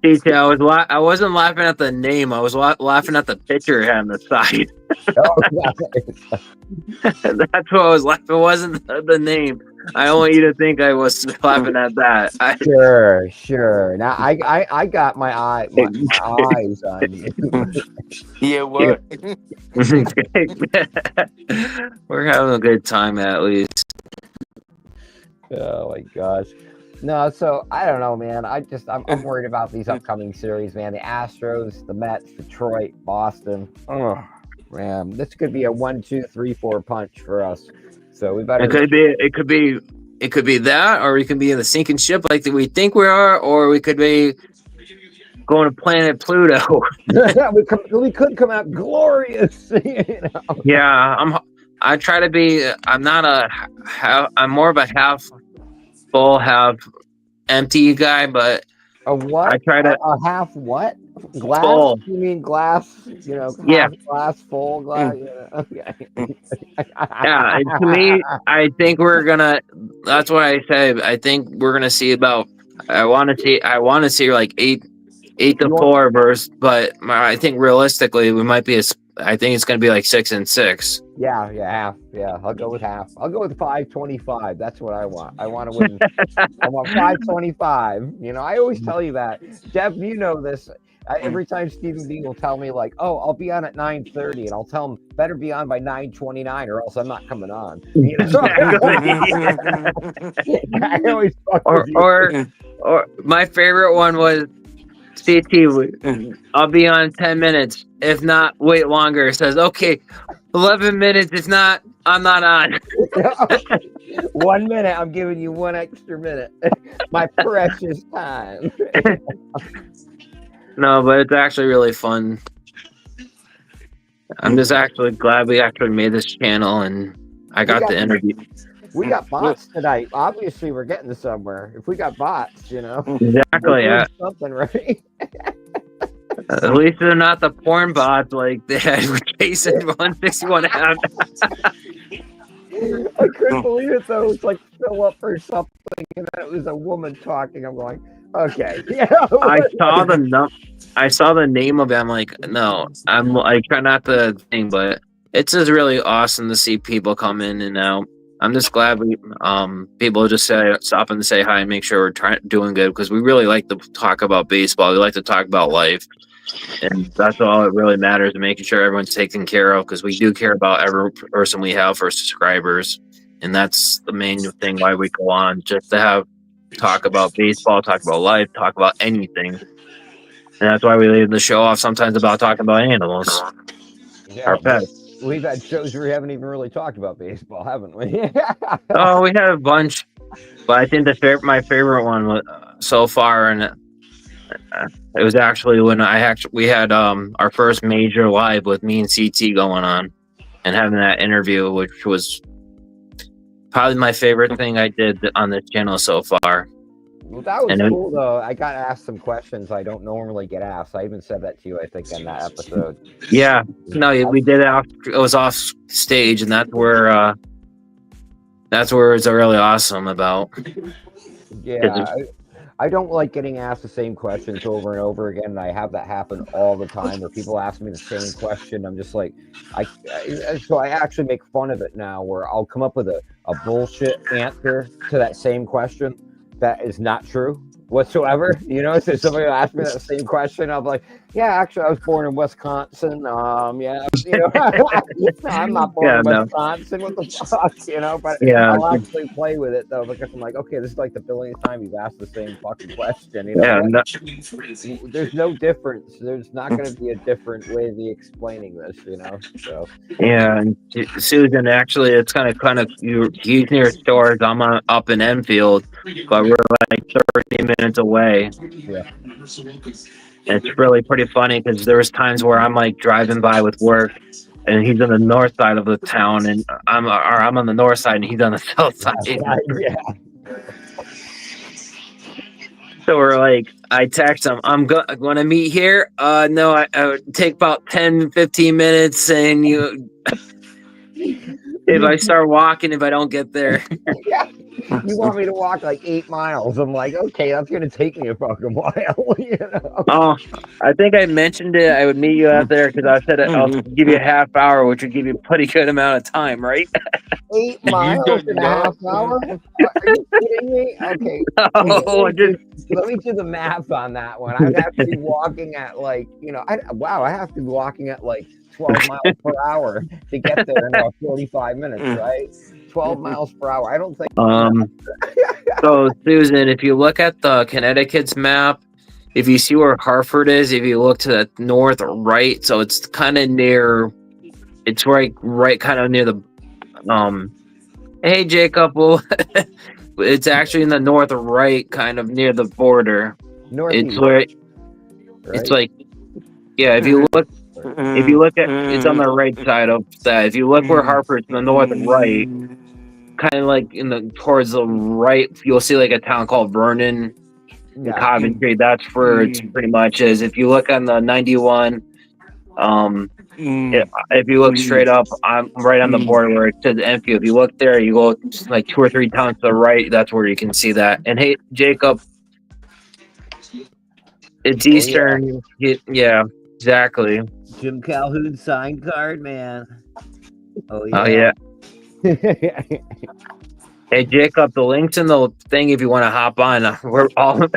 A: I wasn't laughing at the name. I was laughing at the picture it had on the side. That's what I was laughing. It wasn't the name. I want you to think I was laughing at that.
B: Sure. Now I got my eyes on you.
F: Yeah, what?
A: We're having a good time at least.
B: Oh my gosh. No, so I don't know, man. I'm worried about these upcoming series, man. The Astros, the Mets, Detroit, Boston. Oh man, this could be a 1, 2, 3, 4 punch for us. So we better.
A: It could be that, or we could be in the sinking ship like we think we are, or we could be going to planet Pluto.
B: we could come out glorious.
A: Yeah, I try to be. I'm more of a half full, half empty guy, but
B: a what?
A: I try to
B: a half what? Glass?
A: Full.
B: You mean glass?
A: Yeah.
B: Glass full. Glass. Okay.
A: Yeah, to me, I think we're gonna. That's what I say. I think we're gonna see about. I want to see like 8 to 4 versus, but I think realistically we might be. I think it's gonna be like 6 and 6.
B: Yeah, half. Yeah, I'll go with half. I'll go with 525. That's what I want. I want to win. I want 525. I always tell you that, Jeff. You know this. Every time Stephen B will tell me like, "Oh, I'll be on at 9:30," and I'll tell him better be on by 9:29 or else I'm not coming on. You know? I always fuck with you.
A: or my favorite one was CT. I'll be on 10 minutes. If not, wait longer. It says, okay, 11 minutes. If not, I'm not on.
B: 1 minute. I'm giving you 1 extra minute. My precious time.
A: No, but it's actually really fun. I'm just actually glad we actually made this channel and I got the interview.
B: We got bots tonight. Obviously, we're getting somewhere. If we got bots, you know.
A: Exactly.
B: We're doing something right.
A: At least they're not the porn bots like they had with Jason 161 half.
B: I couldn't believe it though. It's like Philip or something, and then it was a woman talking. I'm going, okay. Yeah.
A: I saw the name of it. I'm like, no. I try not to think, but it's just really awesome to see people come in and out. I'm just glad people just stop and say hi and make sure we're doing good because we really like to talk about baseball. We like to talk about life, and that's all that really matters. Making sure everyone's taken care of because we do care about every person we have for subscribers, and that's the main thing why we go on just to talk about baseball, talk about life, talk about anything, and that's why we leave the show off sometimes about talking about animals, our pets.
B: We've had shows where we haven't even really talked about baseball, haven't we?
A: Oh, we had a bunch, but I think my favorite one was, so far, and it was actually when we had our first major live with me and CT going on, and having that interview, which was probably my favorite thing I did on this channel so far.
B: Well, that was cool though. I got asked some questions I don't normally get asked. I even said that to you, I think, in that episode.
A: Yeah, no, we did it. It was off stage, and that's where it's really awesome about.
B: Yeah, I don't like getting asked the same questions over and over again. And I have that happen all the time where people ask me the same question. I'm just like, so I actually make fun of it now, where I'll come up with a bullshit answer to that same question. That is not true whatsoever. You know, so somebody will ask me that same question. I'm like, yeah, actually, I was born in Wisconsin. Yeah, you know, I'm not born in Wisconsin. What the fuck, you know? But I'll actually play with it though, because I'm like, okay, this is like the billionth time you've asked the same fucking question. You know? There's no difference. There's not going to be a different way of me explaining this. You know, so
A: yeah. And Susan, actually, it's kind of he's near Stores. I'm up in Enfield, but we're like 30 minutes away.
B: Yeah.
A: It's really pretty funny because there was times where I'm like driving by with work, and he's on the north side of the town, and I'm on the north side, and he's on the south side.
B: Yeah.
A: So we're like, I text him, I'm going to meet here. No, I would take about 10, 15 minutes, and if I start walking, if I don't get there.
B: You want me to walk like 8 miles? I'm like, okay, that's gonna take me a fucking while. You know?
A: Oh, I think I mentioned it. I would meet you out there because I said I'll give you a half hour, which would give you a pretty good amount of time, right?
B: 8 miles in a half hour? Are you kidding me? Okay. Let me do the math on that one. I'd have to be walking at like, you know, I have to be walking at like 12 miles per hour to get there in about 45 minutes, right? 12 miles per hour. I don't think.
A: So, Susan, if you look at the Connecticut's map, if you see where Hartford is, if you look to the north or right, so it's kind of near. It's right, kind of near the. Hey, Jacob. Well, it's actually in the north or right, kind of near the border.
B: Northeast,
A: it's where.
B: right?
A: It's like, yeah. If you look at, it's on the right side of that. If you look where Hartford's in the north and right, kind of like towards the right, you'll see like a town called Vernon, Coventry. That's where it's pretty much is. If you look on the 91, if you look straight up, I'm right on the border where it says Enfield. If you look there, you go like 2 or 3 towns to the right. That's where you can see that. And hey, Jacob, it's Eastern. Yeah, exactly.
B: Jim Calhoun signed card, man.
A: Oh yeah. Hey Jacob, the link's in the thing if you want to hop on. We're all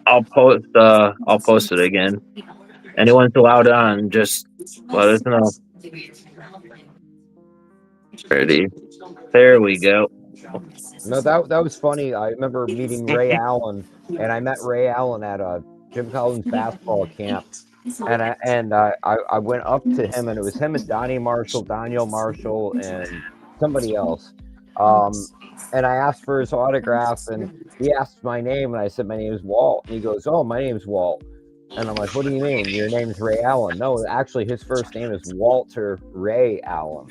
A: I'll post it again. Anyone's allowed on, just let us know. Ready. There we go.
B: No, that was funny. I remember meeting Ray Allen, and I met Ray Allen at Jim Collins basketball camp, and I went up to him, and it was him and Donnie Marshall, Daniel Marshall, and somebody else. And I asked for his autograph, and he asked my name, and I said my name is Walt, and he goes, "Oh, my name's Walt." And I'm like, "What do you mean? Your name's Ray Allen?" No, actually, his first name is Walter Ray Allen.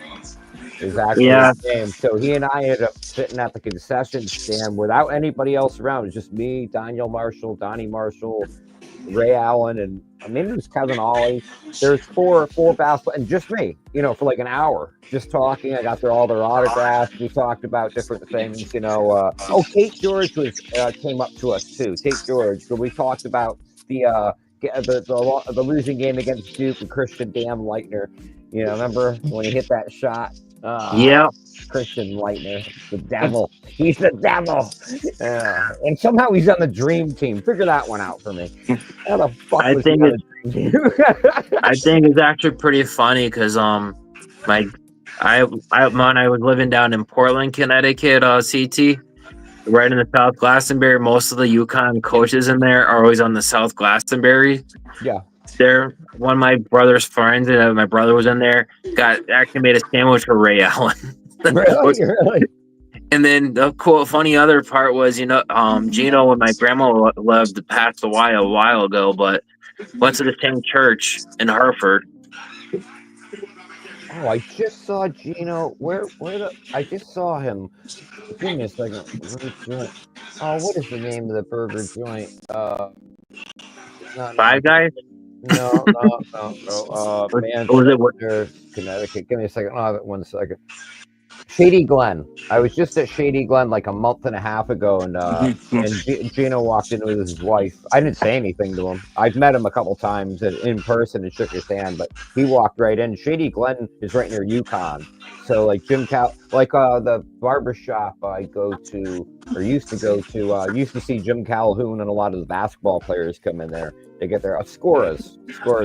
B: Is actually his name. So he and I ended up sitting at the concession stand without anybody else around. It was just me, Daniel Marshall, Donnie Marshall, Ray Allen, and maybe it was Kevin Ollie. There's four basketball, and just me, for like an hour, just talking. I got all their autographs. We talked about different things, Tate George came up to us too. Tate George. So we talked about the losing game against Duke and Christian Dam Leitner. Remember when he hit that shot?
A: Yeah.
B: Christian Leitner, the devil. He's the devil. And somehow he's on the dream team. Figure that one out for me. How the fuck
A: I
B: was
A: think
B: he on the dream team?
A: I think it's actually pretty funny because when I was living down in Portland, Connecticut, CT, right in the South Glastonbury, most of the UConn coaches in there are always on the South Glastonbury.
B: Yeah.
A: There, one of my brother's friends, and my brother was in there, actually made a sandwich for Ray Allen.
B: Really?
A: And then the funny other part was, Gino, when my grandma lived, passed away a while ago, but went to the same church in Hartford.
B: Oh, I just saw Gino. I just saw him. Give me a second. Oh, what is the name of the burger joint?
A: Five Guys?
B: No. Manchester, Connecticut. Give me a second. Oh, 1 second. Shady Glen. I was just at Shady Glen like a month and a half ago, and Gino walked in with his wife. I didn't say anything to him. I've met him a couple times in person and shook his hand, but he walked right in. Shady Glen is right near UConn. So like the barbershop I go to or used to go to, used to see Jim Calhoun and a lot of the basketball players come in there. They get their Scoras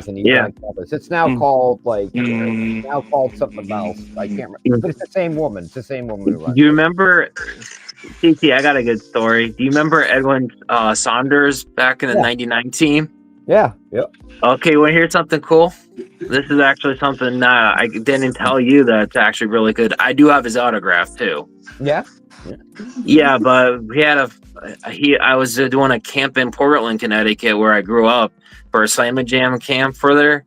B: in the UConn campus. It's now called now called something else. I can't remember, but it's the same woman. It's the same woman who runs.
A: Do you remember, CT? I got a good story. Do you remember Edwin Saunders back in the '99 team?
B: Yeah. Yep.
A: Okay, want to hear something cool? This is actually something I didn't tell you that's actually really good. I do have his autograph too.
B: Yeah.
A: Yeah, but I was doing a camp in Portland, Connecticut, where I grew up, for a Slam and Jam camp for there.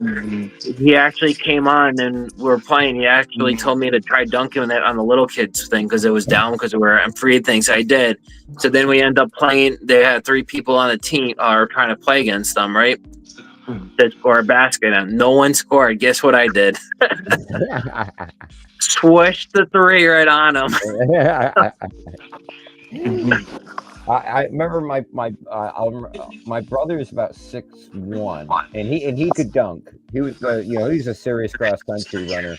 A: He actually came on and we were playing. He actually told me to try dunking that on the little kids thing because it was down because we were on free things. I did. So then we end up playing. They had 3 people on the team trying to play against them, right? To score a basket, and no one scored. Guess what I did? Swished the 3 right on him.
B: I remember my brother is about 6'1", and he could dunk. He was he's a serious cross country runner.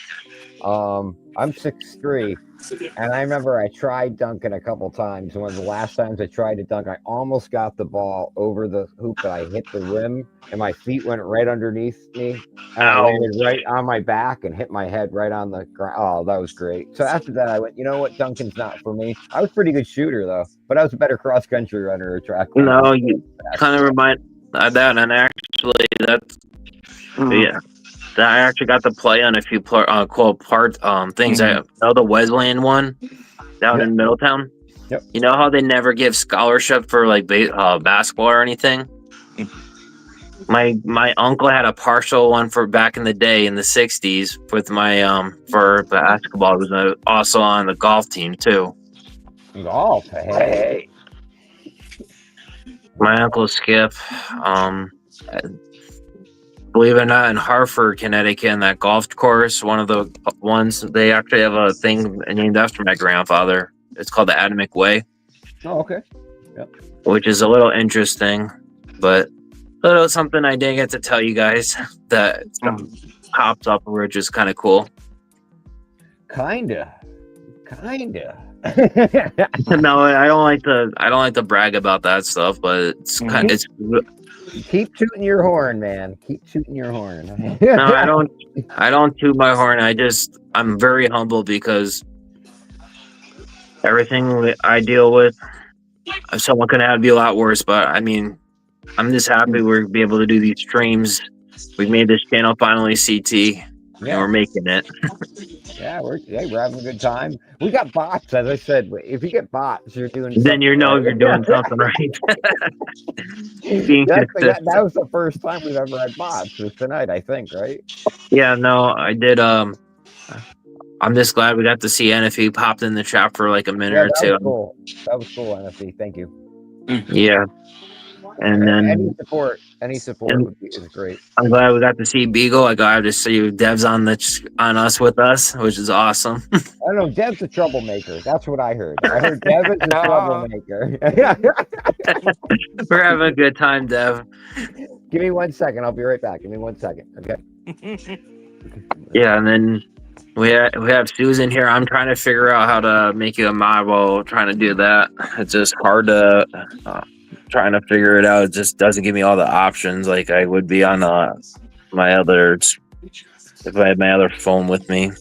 B: I'm 6'3", and I remember I tried dunking a couple times. One of the last times I tried to dunk, I almost got the ball over the hoop, but I hit the rim, and my feet went right underneath me, and I landed right on my back and hit my head right on the ground. Oh, that was great. So after that, I went, you know what, dunking's not for me. I was a pretty good shooter, though, but I was a better cross-country runner or track runner.
A: No, you kind of remind that, and actually, that's, yeah. I actually got to play on a few cool part things. I know the Wesleyan one down in Middletown.
B: Yep.
A: You know how they never give scholarship for like basketball or anything? My uncle had a partial one for back in the day in the 60s with my for basketball. It was also on the golf team too.
B: Golf, hey.
A: My uncle Skip, believe it or not, in Hartford, Connecticut, in that golf course, one of the ones, they actually have a thing named after my grandfather. It's called the Adamic Way. Oh,
B: okay. Yep.
A: Which is a little interesting, but a little something I didn't get to tell you guys that pops up, which is kind of cool.
B: Kinda.
A: No, I don't like to. I don't like to brag about that stuff, but it's kind. It's
B: Keep tooting your horn, man. Keep tooting your horn.
A: no, I don't. I don't toot my horn. I'm very humble because everything I deal with, someone could have be a lot worse. But I mean, I'm just happy we're be able to do these streams. We made this channel finally CT, and we're making it.
B: Yeah, we're having a good time. We got bots, as I said. If you get bots, you're doing.
A: Then you know
B: right.
A: you're doing something right. Being
B: that
A: consistent.
B: was the first time we've ever had bots. Was tonight, I think, right?
A: Yeah, no, I did. I'm just glad we got to see NFE popped in the chat for like a minute or two.
B: Was cool. That was cool, NFE. Thank you.
A: Yeah, and then
B: any support is great.
A: I'm glad we got to see Beagle. I got to see Dev's on us with us, which is awesome.
B: I don't know. Dev's a troublemaker. That's what I heard. I heard Dev is a troublemaker.
A: We're having a good time, Dev.
B: Give me 1 second. I'll be right back. Give me 1 second. Okay.
A: Yeah, and then we have Susan here. I'm trying to figure out how to make you a mod while trying to do that. It's just hard to trying to figure it out. It just doesn't give me all the options like I would be on my other if I had my other phone with me.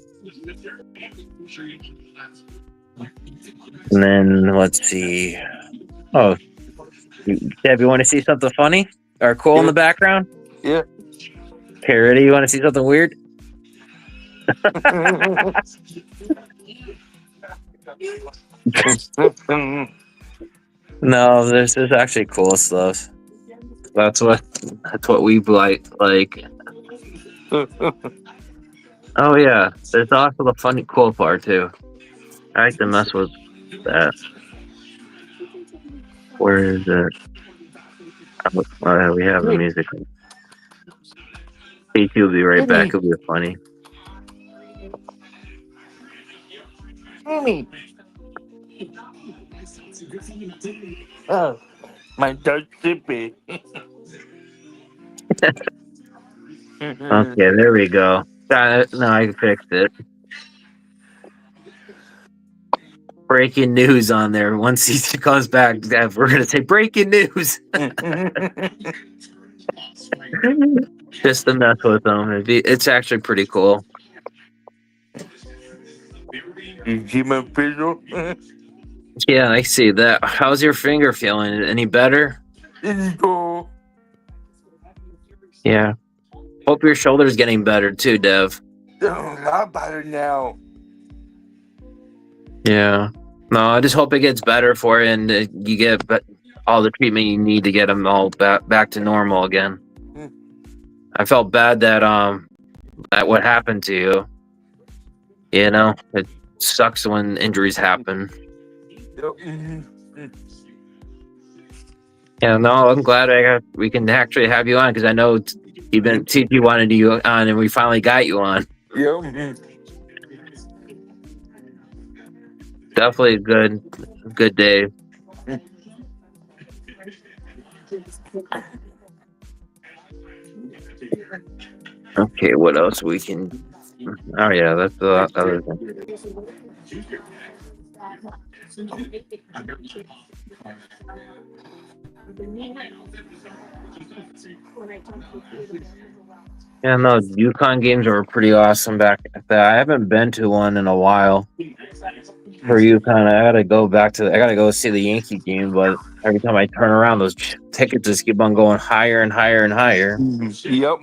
A: And then let's see. Oh, Deb, you want to see something funny or cool in the background?
F: Yeah.
A: Okay, ready? You want to see something weird? No, this is actually cool stuff. That's what we like. Oh yeah, there's also the funny, cool part too. I like to mess with that. Where is it? We have the music. KT will be right back. It'll be funny.
F: Oh, my dog's sleepy.
A: Okay, there we go. Got it. No, I fixed it. Breaking news on there. Once he comes back, we're gonna say breaking news. Just to mess with him. It's actually pretty cool.
F: You see my finger?
A: Yeah, I see that. How's your finger feeling? Any better?
F: It's cool.
A: Yeah. Hope your shoulder's getting better too, Dev.
F: A lot better now.
A: Yeah. No, I just hope it gets better for you and you get all the treatment you need to get them all back to normal again. I felt bad that what happened to you. You know, it sucks when injuries happen. Yeah, no, I'm glad we can actually have you on because I know TT wanted you on and we finally got you on.
F: Yep.
A: Definitely a good day. Okay, what else we can? Oh yeah, that's the other thing. Yeah, no, Yukon games were pretty awesome back at that. I haven't been to one in a while. For Yukon, I gotta go see the Yankee game, but every time I turn around, those tickets just keep on going higher and higher and higher.
F: Yep.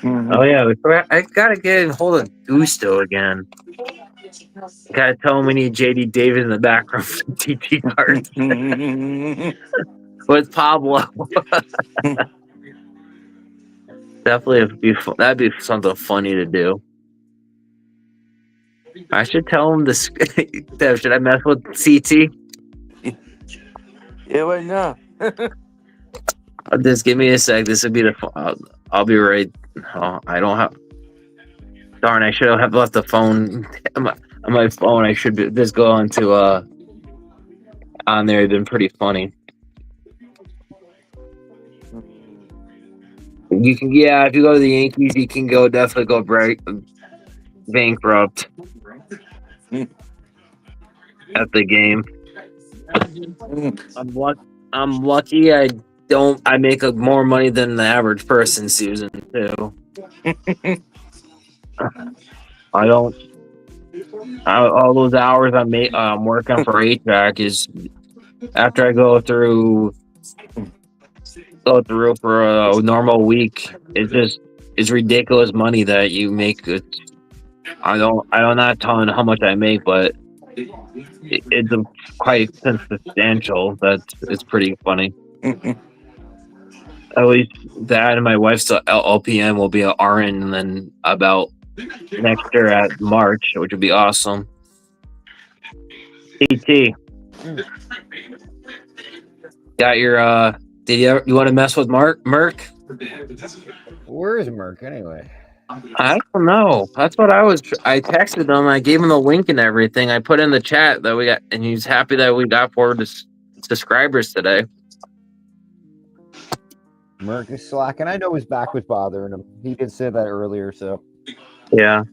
A: Oh yeah, I gotta get a hold of Gusto again. Gotta tell him we need JD David in the background for TT cards with Pablo. Definitely, that'd be something funny to do. I should tell him this. Should I mess with CT?
F: Yeah, why not?
A: Just give me a sec. This would be the. I'll be right. Oh, I don't have. Darn! I should have left the phone on my phone. I should just go on to on there. It'd been pretty funny. You can, if you go to the Yankees, you can definitely go break. bankrupt at the game. I'm lucky. I make more money than the average person, Susan. Too. I don't. All those hours I'm working for HVAC is after I go through for a normal week. It's ridiculous money that you make. I'm not telling how much I make, but it's quite substantial. It's pretty funny. At least that and my wife's LPN will be an RN, and then about next year at March, which would be awesome. CT. Got your you want to mess with Merc?
B: Where is Merc anyway?
A: I don't know. That's what I texted him. I gave him the link and everything. I put in the chat that we got, and he's happy that we got 4 subscribers today.
B: Merc is slacking. I know his back was bothering him. He did say that earlier, so.
A: Yeah.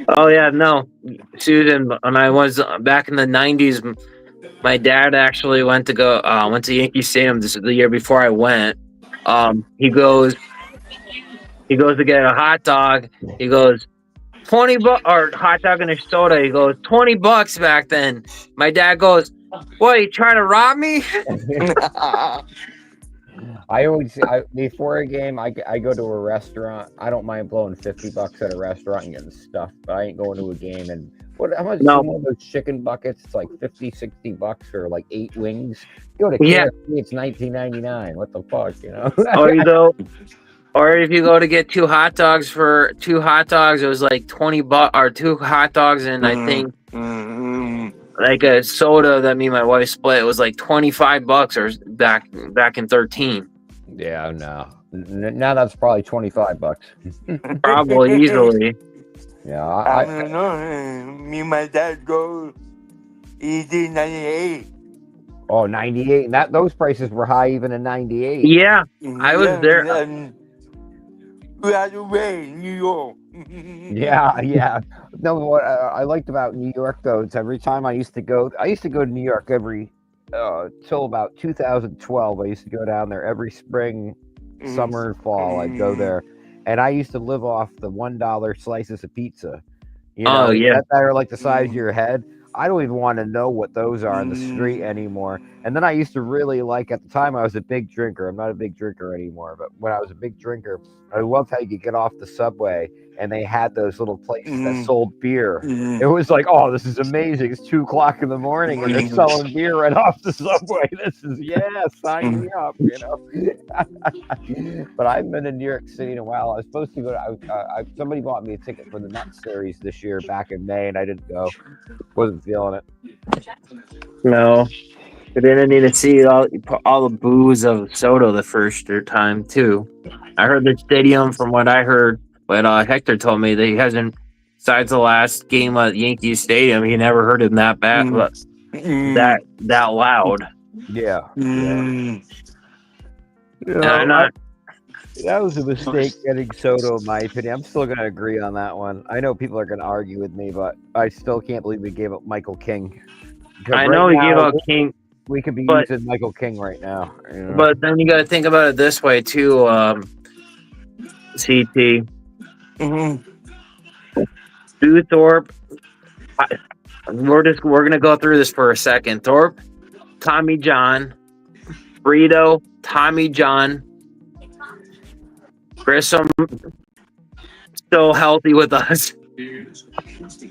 A: Oh yeah, no, Susan. When I was back in the '90s, my dad actually went to Yankee Stadium. This is the year before I went. He goes to get a hot dog. He goes $20 or hot dog and a soda. He goes $20 back then. My dad goes, "What? You trying to rob me?"
B: Before a game, I go to a restaurant. I don't mind blowing $50 at a restaurant and getting stuff, but I ain't going to a game. And how much?
A: No.
B: One of those chicken buckets? It's like $50-$60 for like 8 wings. You go to KFC, it's $19.99. What the fuck, you know?
A: Or if you go to get 2 hot dogs, it was like $20 or 2 hot dogs and I think like a soda that me and my wife split. It was like $25 or back in 13.
B: Yeah, no. Now that's probably $25.
A: Probably easily.
B: Yeah,
F: I don't know. Me and my dad go easy 98.
B: Oh, 98. And those prices were high even in 98.
A: Yeah, I was there.
F: Right away, New York.
B: Yeah. No, what I liked about New York though is every time I used to go to New York every till about 2012. I used to go down there every spring, summer, and fall. I'd go there, and I used to live off the $1 slices of pizza. You know, that are like the size of your head. I don't even want to know what those are on the street anymore. And then I used to really like, at the time I was a big drinker. I'm not a big drinker anymore, but when I was a big drinker, I loved how you could get off the subway and they had those little places that sold beer. It was like, oh, this is amazing. It's 2:00 in the morning and they're selling beer right off the subway. This is, sign me up, you know. But I haven't been in New York City in a while. I was supposed to go to, somebody bought me a ticket for the Mets series this year back in May and I didn't go. Wasn't feeling it.
A: No. But didn't need to see all the booze of Soto the first time too. I heard the stadium, from what I heard, but Hector told me that he hasn't, besides the last game at Yankee Stadium, he never heard him that bad, that loud.
B: Yeah. That was a mistake getting Soto, in my opinion. I'm still going to agree on that one. I know people are going to argue with me, but I still can't believe we gave up Michael King.
A: I know we gave up King.
B: We could be using Michael King right now. You know? But
A: then you got to think about it this way too, CT. Stu Thorpe. We're gonna go through this for a second. Thorpe, Tommy John, Brito, Tommy John, Grissom, still healthy with us.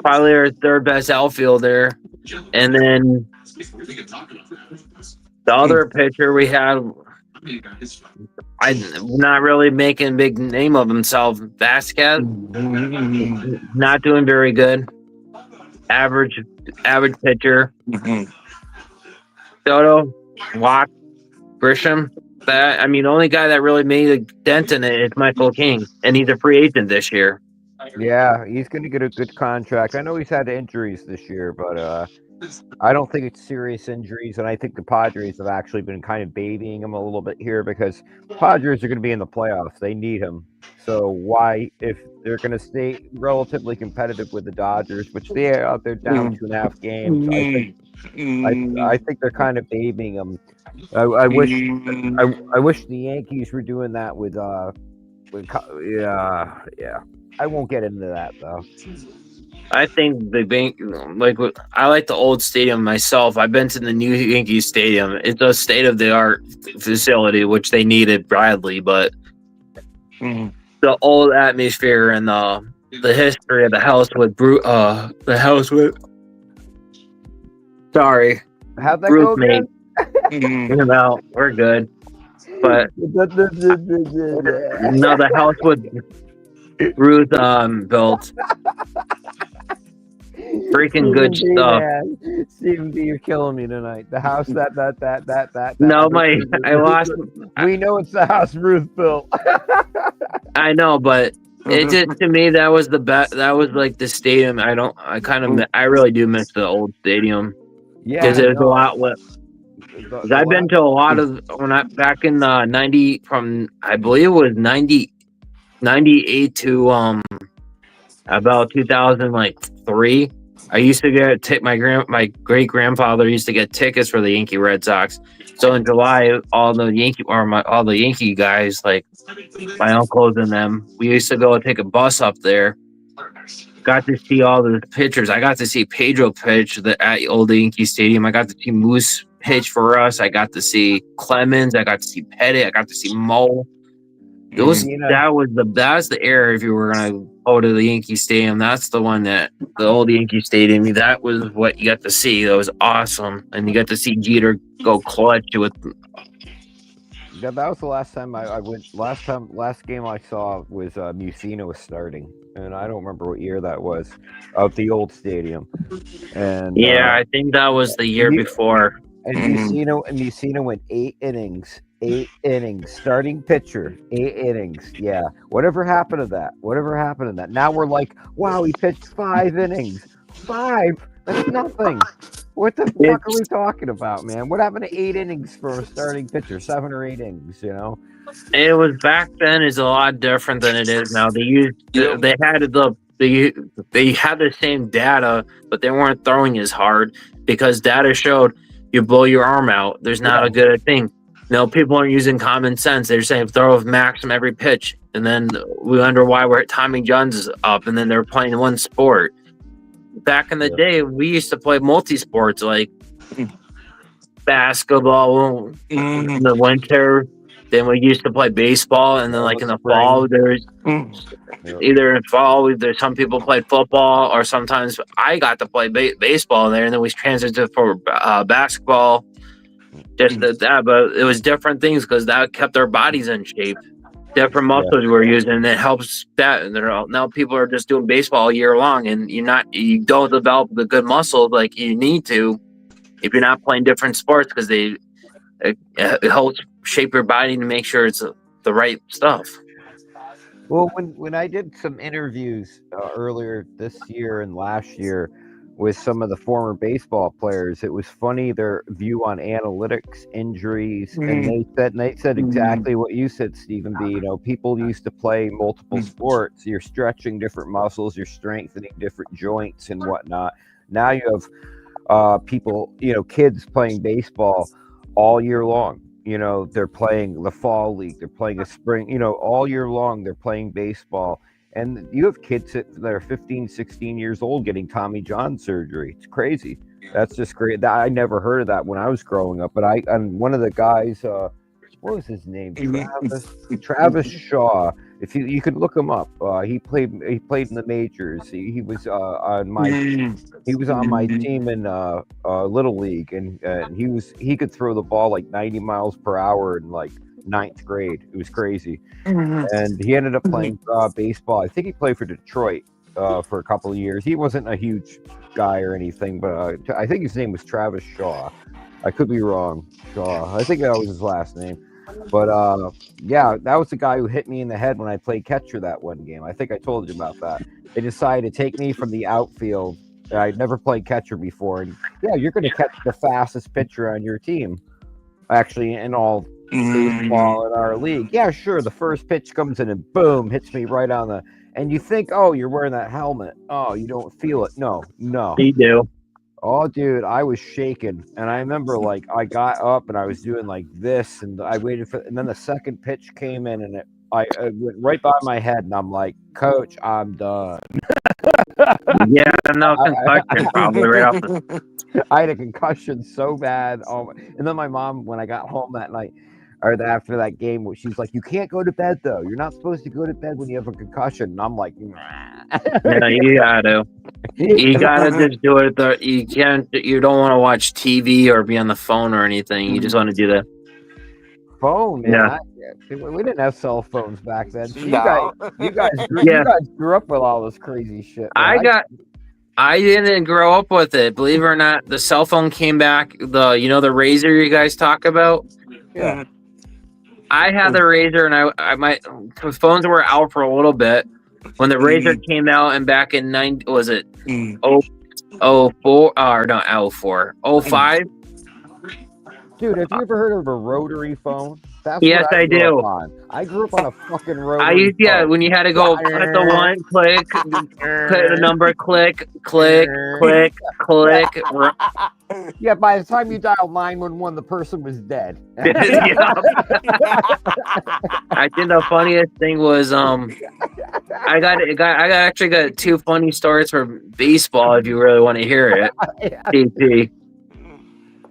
A: Probably our 3rd best outfielder, and then the other pitcher we had, not really making a big name of himself. Vasquez, not doing very good. Average pitcher. Soto, Watt, Grisham. The only guy that really made a dent in it is Michael King, and he's a free agent this year.
B: Yeah, he's going to get a good contract. I know he's had injuries this year, but I don't think it's serious injuries, and I think the Padres have actually been kind of babying him a little bit here because Padres are going to be in the playoffs. They need him. So why, if they're going to stay relatively competitive with the Dodgers, which they're down 2.5 games, I think they're kind of babying him. I wish the Yankees were doing that with yeah. I won't get into that though.
A: I think the bank, I like the old stadium myself. I've been to the new Yankee Stadium. It's a state of the art facility, which they needed badly, but the old atmosphere and the history of the house with sorry,
B: How'd that
A: Ruth
B: go again?
A: No, we're good. But no, the house with Ruth built. Freaking good
B: Stephen B,
A: stuff.
B: Man. Stephen B, you're killing me tonight. The house that.
A: No, I lost.
B: We know it's the house Ruth built.
A: I know, but it just, to me, that was the best. That was like the stadium. I really do miss the old stadium.
B: Yeah,
A: because there's a lot left. I've been to a lot of back in 90 from I believe it was 98 to about 2003. I used to get my great grandfather used to get tickets for the Yankee Red Sox. So in July, all the Yankee guys, like my uncles and them, we used to go take a bus up there. Got to see all the pitchers. I got to see Pedro pitch at Old Yankee Stadium. I got to see Moose pitch for us. I got to see Clemens. I got to see Pettit. I got to see Mo. That was the era. If you were gonna go to the Yankee Stadium, that's the one the old Yankee Stadium. That was what you got to see. That was awesome, and you got to see Jeter go clutch with.
B: Yeah, that was the last time I went. Last game I saw was Musino was starting, and I don't remember what year that was, of the old stadium. And
A: I think that was the year before.
B: And Musino went 8 innings. 8 innings, starting pitcher, 8 innings. Yeah. Whatever happened to that? Now we're like, wow, he pitched 5 innings. 5? That's nothing. What the fuck are we talking about, man? What happened to 8 innings for a starting pitcher? 7 or 8 innings, you know?
A: It was back then is a lot different than it is now. They had the same data, but they weren't throwing as hard because data showed you blow your arm out. There's not a good thing. No, people aren't using common sense. They're saying throw a maximum every pitch, and then we wonder why Tommy John's up, and then they're playing one sport. Back in the day, we used to play multi-sports like basketball in the winter. Then we used to play baseball, and then in the fall, there's either in fall, there's some people played football, or sometimes I got to play baseball there, and then we transited for basketball. Just that, but it was different things because that kept our bodies in shape. Different muscles we were using, and it helps that. And now people are just doing baseball all year long, and you don't develop the good muscles like you need to if you're not playing different sports because it helps shape your body to make sure it's the right stuff.
B: Well, when I did some interviews earlier this year and last year with some of the former baseball players, it was funny their view on analytics, injuries, and they said exactly what you said, Stephen B. You know, people used to play multiple sports. You're stretching different muscles, you're strengthening different joints and whatnot. Now you have people, kids playing baseball all year long. They're playing the fall league, they're playing a spring, all year long they're playing baseball. And you have kids that are 15, 16 years old getting Tommy John surgery. It's crazy. That's just great. I never heard of that when I was growing up. But and one of the guys, what was his name? Travis Shaw. If you could look him up, he played in the majors. He was on my team in Little League, and he could throw the ball like 90 miles per hour in like 9th grade. It was crazy. And he ended up playing baseball. I think he played for Detroit for a couple of years. He wasn't a huge guy or anything, but I think his name was Travis Shaw. I could be wrong. Shaw. I think that was his last name. But that was the guy who hit me in the head when I played catcher that one game. I think I told you about that. They decided to take me from the outfield I'd never played catcher before, and yeah, you're going to catch the fastest pitcher on your team. Actually, in all baseball in our league, yeah, sure. The first pitch comes in and boom, hits me right on the. And you think, oh, you're wearing that helmet. Oh, you don't feel it. No.
A: You do.
B: Oh, dude, I was shaking, and I remember like I got up and I was doing like this, and I waited for, and then the second pitch came in, and it went right by my head, and I'm like, Coach, I'm done.
A: Yeah, no concussion probably right off the.
B: I had a concussion so bad. And then my mom, when I got home that night, or after that game, she's like, "You can't go to bed though. You're not supposed to go to bed when you have a concussion." And I'm like, "Nah."
A: Yeah, you gotta. You gotta just do it. You can't. You don't want to watch TV or be on the phone or anything. You just want to do the
B: phone. Man.
A: Yeah.
B: We didn't have cell phones back then. So
F: No.
B: you guys grew up with all this crazy shit. Man.
A: I didn't grow up with it. Believe it or not, the cell phone came back. The Razor you guys talk about.
B: Yeah.
A: I had the Razor, and my phones were out for a little bit when the Razor came out, and back in 05.
B: Dude, have you ever heard of a rotary phone? That's
A: yes,
B: what
A: I do.
B: I grew up on a fucking rotary phone.
A: When you had to go press the one, click, click the number, click.
B: Yeah, by the time you dialed 911, the person was dead.
A: I think the funniest thing was I actually got two funny stories for baseball if you really want to hear it. DT.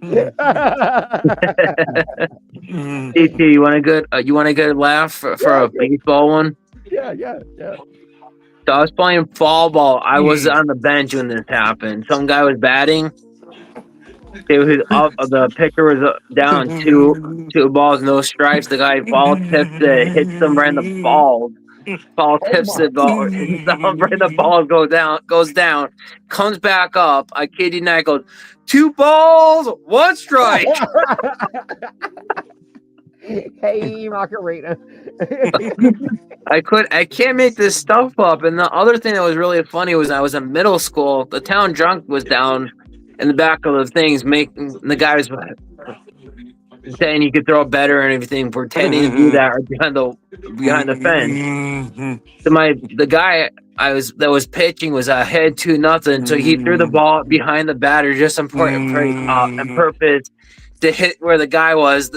A: DT, you want a good laugh for a baseball one?
B: Yeah.
A: So I was playing fall ball. I was on the bench when this happened. Some guy was batting. It was up. The pitcher was down two balls, no strikes. The guy ball tips it, hits them right in the balls. Ball tips it, ball. The ball goes down, comes back up. I kid you not, goes 2 balls, 1 strike.
B: Hey, Macarena.
A: I can't make this stuff up. And the other thing that was really funny was I was in middle school. The town drunk was down in the back of the things, making the guys saying you could throw it better and everything, pretending to do that or behind the fence. So the guy that was pitching was ahead 2-0, so he threw the ball behind the batter just on purpose to hit where the guy was.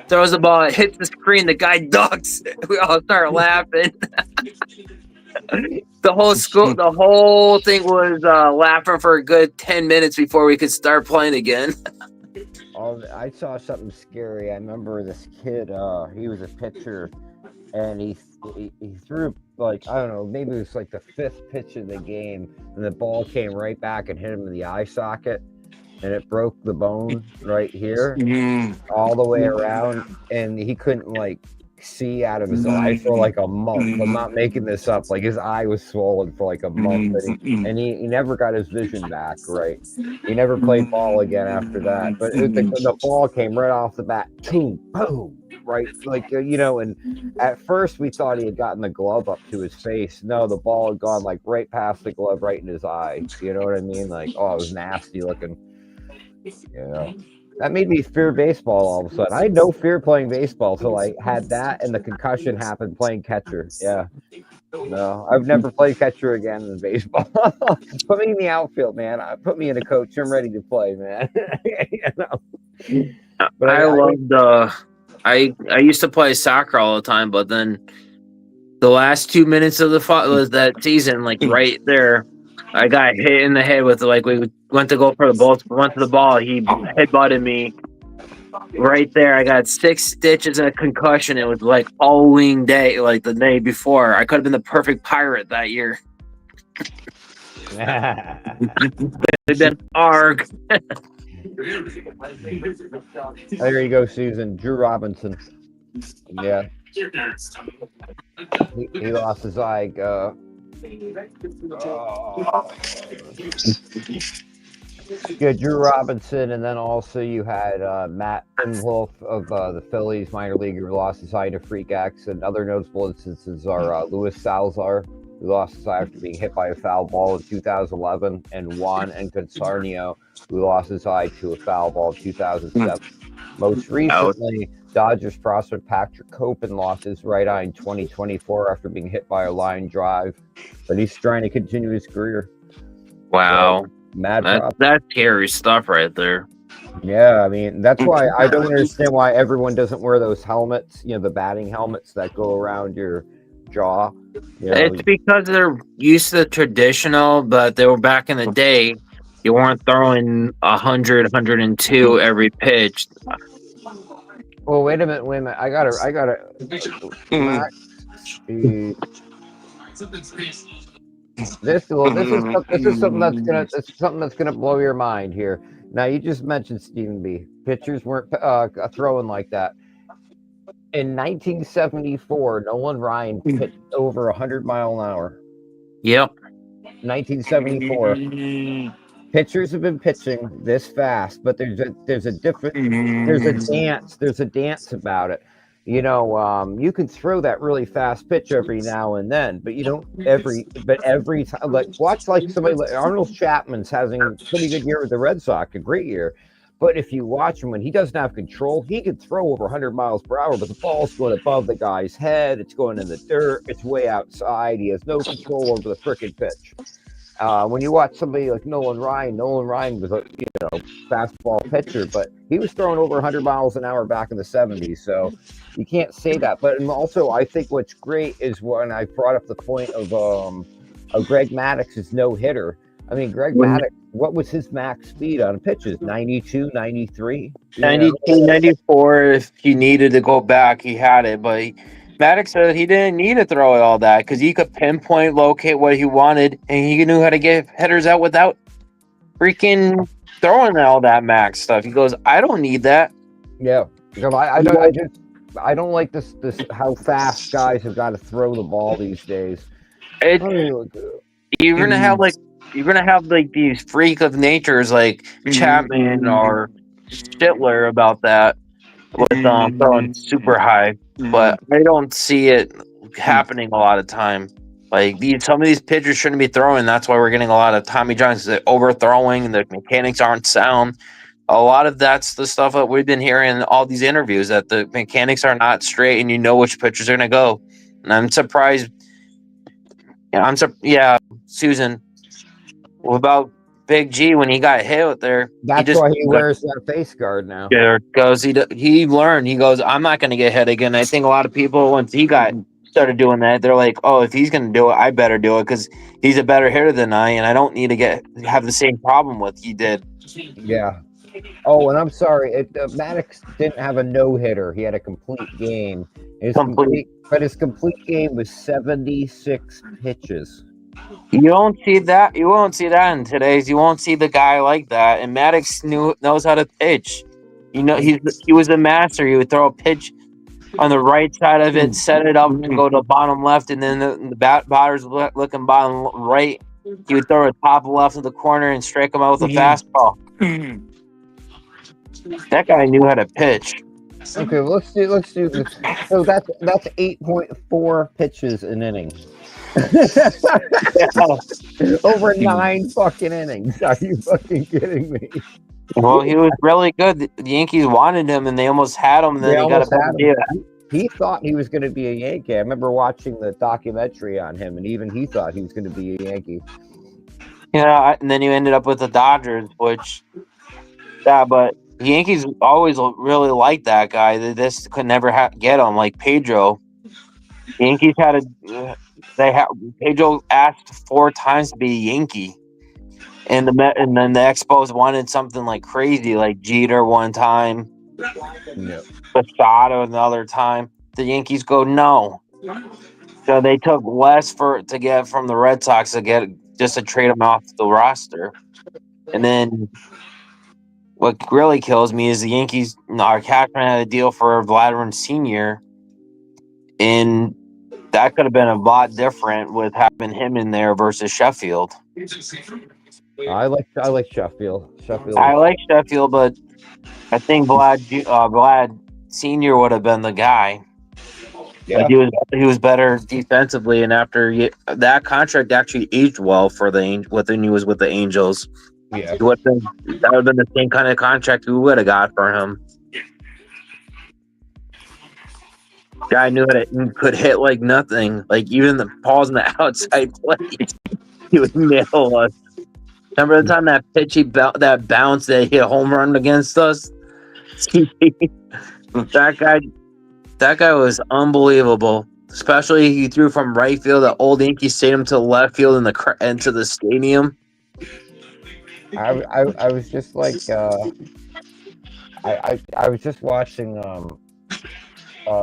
A: Throws the ball, it hits the screen, the guy ducks. We all start laughing. The whole thing was laughing for a good 10 minutes before we could start playing again.
B: I saw something scary. I remember this kid, he was a pitcher, and he threw, like, I don't know, maybe it was like the 5th pitch of the game, and the ball came right back and hit him in the eye socket, and it broke the bone right here, all the way around, and he couldn't, like, see out of his eye for like a month. I'm not making this up. Like, his eye was swollen for like a month, and he never got his vision back. Right, he never played ball again after that. But the ball came right off the bat, boom, right, like and at first we thought he had gotten the glove up to his face. No, the ball had gone like right past the glove, right in his eye. You know what I mean? Like, oh, it was nasty looking. That made me fear baseball all of a sudden. I had no fear playing baseball till I had that and the concussion happened playing catcher. Yeah. No, I've never played catcher again in baseball. Put me in the outfield, man. Put me in a coach. I'm ready to play, man. But
A: I used to play soccer all the time, but then the last 2 minutes of was that season, like right there, I got hit in the head with, like, we went to go for the ball, went to the ball, he headbutted me right there. I got 6 stitches and a concussion. It was like Halloween day, like the day before. I could have been the perfect pirate that year. They've been arg.
B: There you go, Susan. Drew Robinson. Yeah. He lost his eye. Yeah, Drew Robinson, and then also you had Matt Imhoff of the Phillies minor leaguer who lost his eye to freak accident. Other notable instances are Luis Salazar who lost his eye after being hit by a foul ball in 2011, and Juan Encarnacion, who lost his eye to a foul ball in 2007. Most recently, Dodgers prospect Patrick Copen lost his right eye in 2024 after being hit by a line drive, but he's trying to continue his career.
A: Wow.
B: So, mad props.
A: That's scary stuff right there.
B: Yeah, I mean, that's why I don't understand why everyone doesn't wear those helmets, the batting helmets that go around your jaw.
A: It's because they're used to the traditional, but they were back in the day. You weren't throwing 100, 102 every pitch.
B: Well, wait a minute. I gotta. This is something that's gonna blow your mind here. Now, you just mentioned Stephen B. Pitchers weren't throwing like that. In 1974, Nolan Ryan pitched over 100 mile an hour.
A: Yep.
B: 1974. Pitchers have been pitching this fast, but there's a dance about it. You can throw that really fast pitch every now and then, but you don't every time. Watch somebody like Arnold Chapman's having a pretty good year with the Red Sox, a great year. But if you watch him when he doesn't have control, he can throw over 100 miles per hour, but the ball's going above the guy's head. It's going in the dirt. It's way outside. He has no control over the frickin' pitch. When you watch somebody like Nolan Ryan was a fastball pitcher, but he was throwing over 100 miles an hour back in the 70s. So you can't say that. But also, I think what's great is when I brought up the point of Greg Maddox's no hitter. I mean, Greg Maddux, what was his max speed on pitches? 92, 93?
A: 92, 94. If he needed to go back, he had it. But Maddox said he didn't need to throw it all that because he could pinpoint, locate what he wanted, and he knew how to get hitters out without freaking throwing all that max stuff. He goes, I don't need that.
B: Yeah. I don't like this how fast guys have got to throw the ball these days.
A: You're gonna have these freak of natures like Chapman or Schittler about that with throwing super high, but I don't see it happening a lot of time. Like some of these pitchers shouldn't be throwing. That's why we're getting a lot of Tommy Johns. They're overthrowing, and the mechanics aren't sound. A lot of that's the stuff that we've been hearing in all these interviews, that the mechanics are not straight, and you know which pitchers are gonna go. And I'm surprised. Susan. What about Big G when he got hit there?
B: That's why he wears that face guard now.
A: Yeah, because he learned. He goes, I'm not going to get hit again. I think a lot of people, once he started doing that, they're like, oh, if he's going to do it, I better do it because he's a better hitter than I, and I don't need to have the same problem with he did.
B: Yeah. Oh, and I'm sorry, Maddox didn't have a no-hitter. He had a complete game. But his complete game was 76 pitches.
A: You don't see that. You won't see that in today's. You won't see the guy like that. And Maddox knows how to pitch. He was a master. He would throw a pitch on the right side of it, set it up, and go to the bottom left, and then the batters looking bottom right. He would throw a top left of the corner and strike him out with a fastball. That guy knew how to pitch.
B: Okay, well, let's do this. So that's 8.4 pitches an inning. Over 9 fucking innings. Are you fucking kidding me?
A: Well, he was really good. The Yankees wanted him, and they almost had him. And then he got a bad idea.
B: He thought he was going to be a Yankee. I remember watching the documentary on him, and even he thought he was going to be a Yankee.
A: Yeah, and then he ended up with the Dodgers, but the Yankees always really liked that guy. They just could never get him, like Pedro. The Yankees Pedro asked 4 times to be a Yankee, and then the Expos wanted something like crazy, like Jeter one time, Posada another time. The Yankees go no, so they took less to get from the Red Sox to trade him off the roster. And then what really kills me is the Yankees. Our Cashman had a deal for Vladimir Sr. and that could have been a lot different with having him in there versus Sheffield.
B: I like Sheffield.
A: I like Sheffield, but I think Vlad Senior would have been the guy.
B: Yeah.
A: Like he was better defensively, and that contract actually aged well for when he was with the Angels.
B: Yeah.
A: That would have been the same kind of contract we would have got for him. Guy knew that he could hit like nothing. Like even the balls in the outside plate, he would nail us. Remember the time that that bounce that hit a home run against us? That guy was unbelievable. Especially he threw from right field at Old Yankee Stadium to left field into the stadium.
B: I was just like I was just watching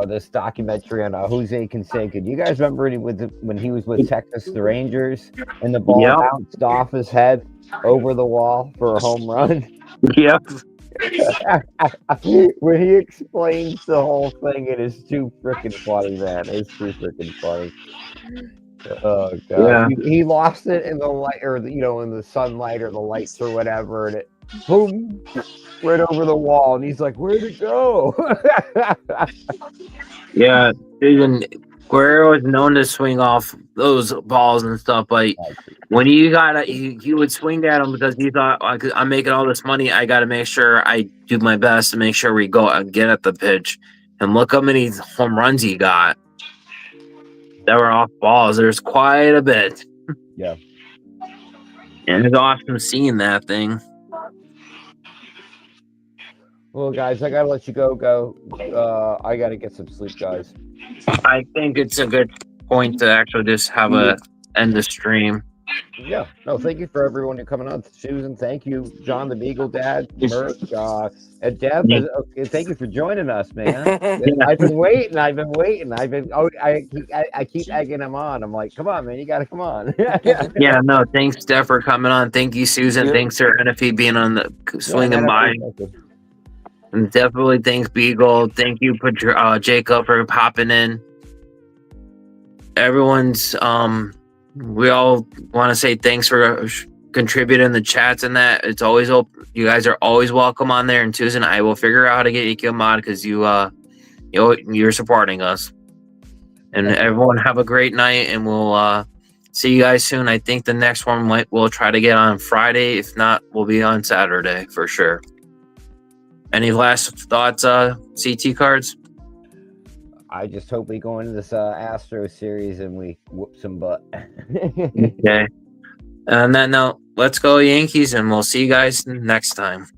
B: this documentary on Jose Canseco. Do you guys remember when he was with Texas the Rangers and the ball
A: Yep.
B: bounced off his head over the wall for a home run?
A: Yep.
B: When he explains the whole thing, it is too freaking funny, man. It's too freaking funny. Oh god,
A: Yeah.
B: he lost it in the light, or in the sunlight or the lights or whatever, and it boom right over the wall, and he's like, "Where'd it go?"
A: Yeah. Even Guerrero is known to swing off those balls and stuff, but when he would swing at him because he thought, I'm making all this money, I got to make sure I do my best to make sure we go and get at the pitch. And look how many home runs he got that were off balls. There's quite a bit.
B: Yeah.
A: And it's awesome seeing that thing.
B: Well, guys, I gotta let you go. I gotta get some sleep, guys.
A: I think it's a good point to actually just have a end the stream.
B: Yeah. No, thank you for everyone who coming on. Susan, thank you. John the Beagle Dad, Merc, and Deb.
A: Yeah.
B: Thank you for joining us, man. I've been waiting. I keep egging him on. I'm like, come on, man, you gotta come on.
A: Yeah, no, thanks, Steph, for coming on. Thank you, Susan.
F: Yeah.
A: Thanks, Sir NFE, being on the swinging
B: Yeah,
A: by. And definitely thanks, Beagle. Thank you, Jacob, for popping in. Everyone's, we all want to say thanks for contributing in the chats and that. It's always open. You guys are always welcome on there. And Susan, I will figure out how to get you a mod because you're supporting us. And everyone have a great night, and we'll see you guys soon. I think the next one we'll try to get on Friday. If not, we'll be on Saturday for sure. Any last thoughts, CT cards?
B: I just hope we go into this Astro series and we whoop some butt.
A: Okay. On that note, let's go Yankees, and we'll see you guys next time.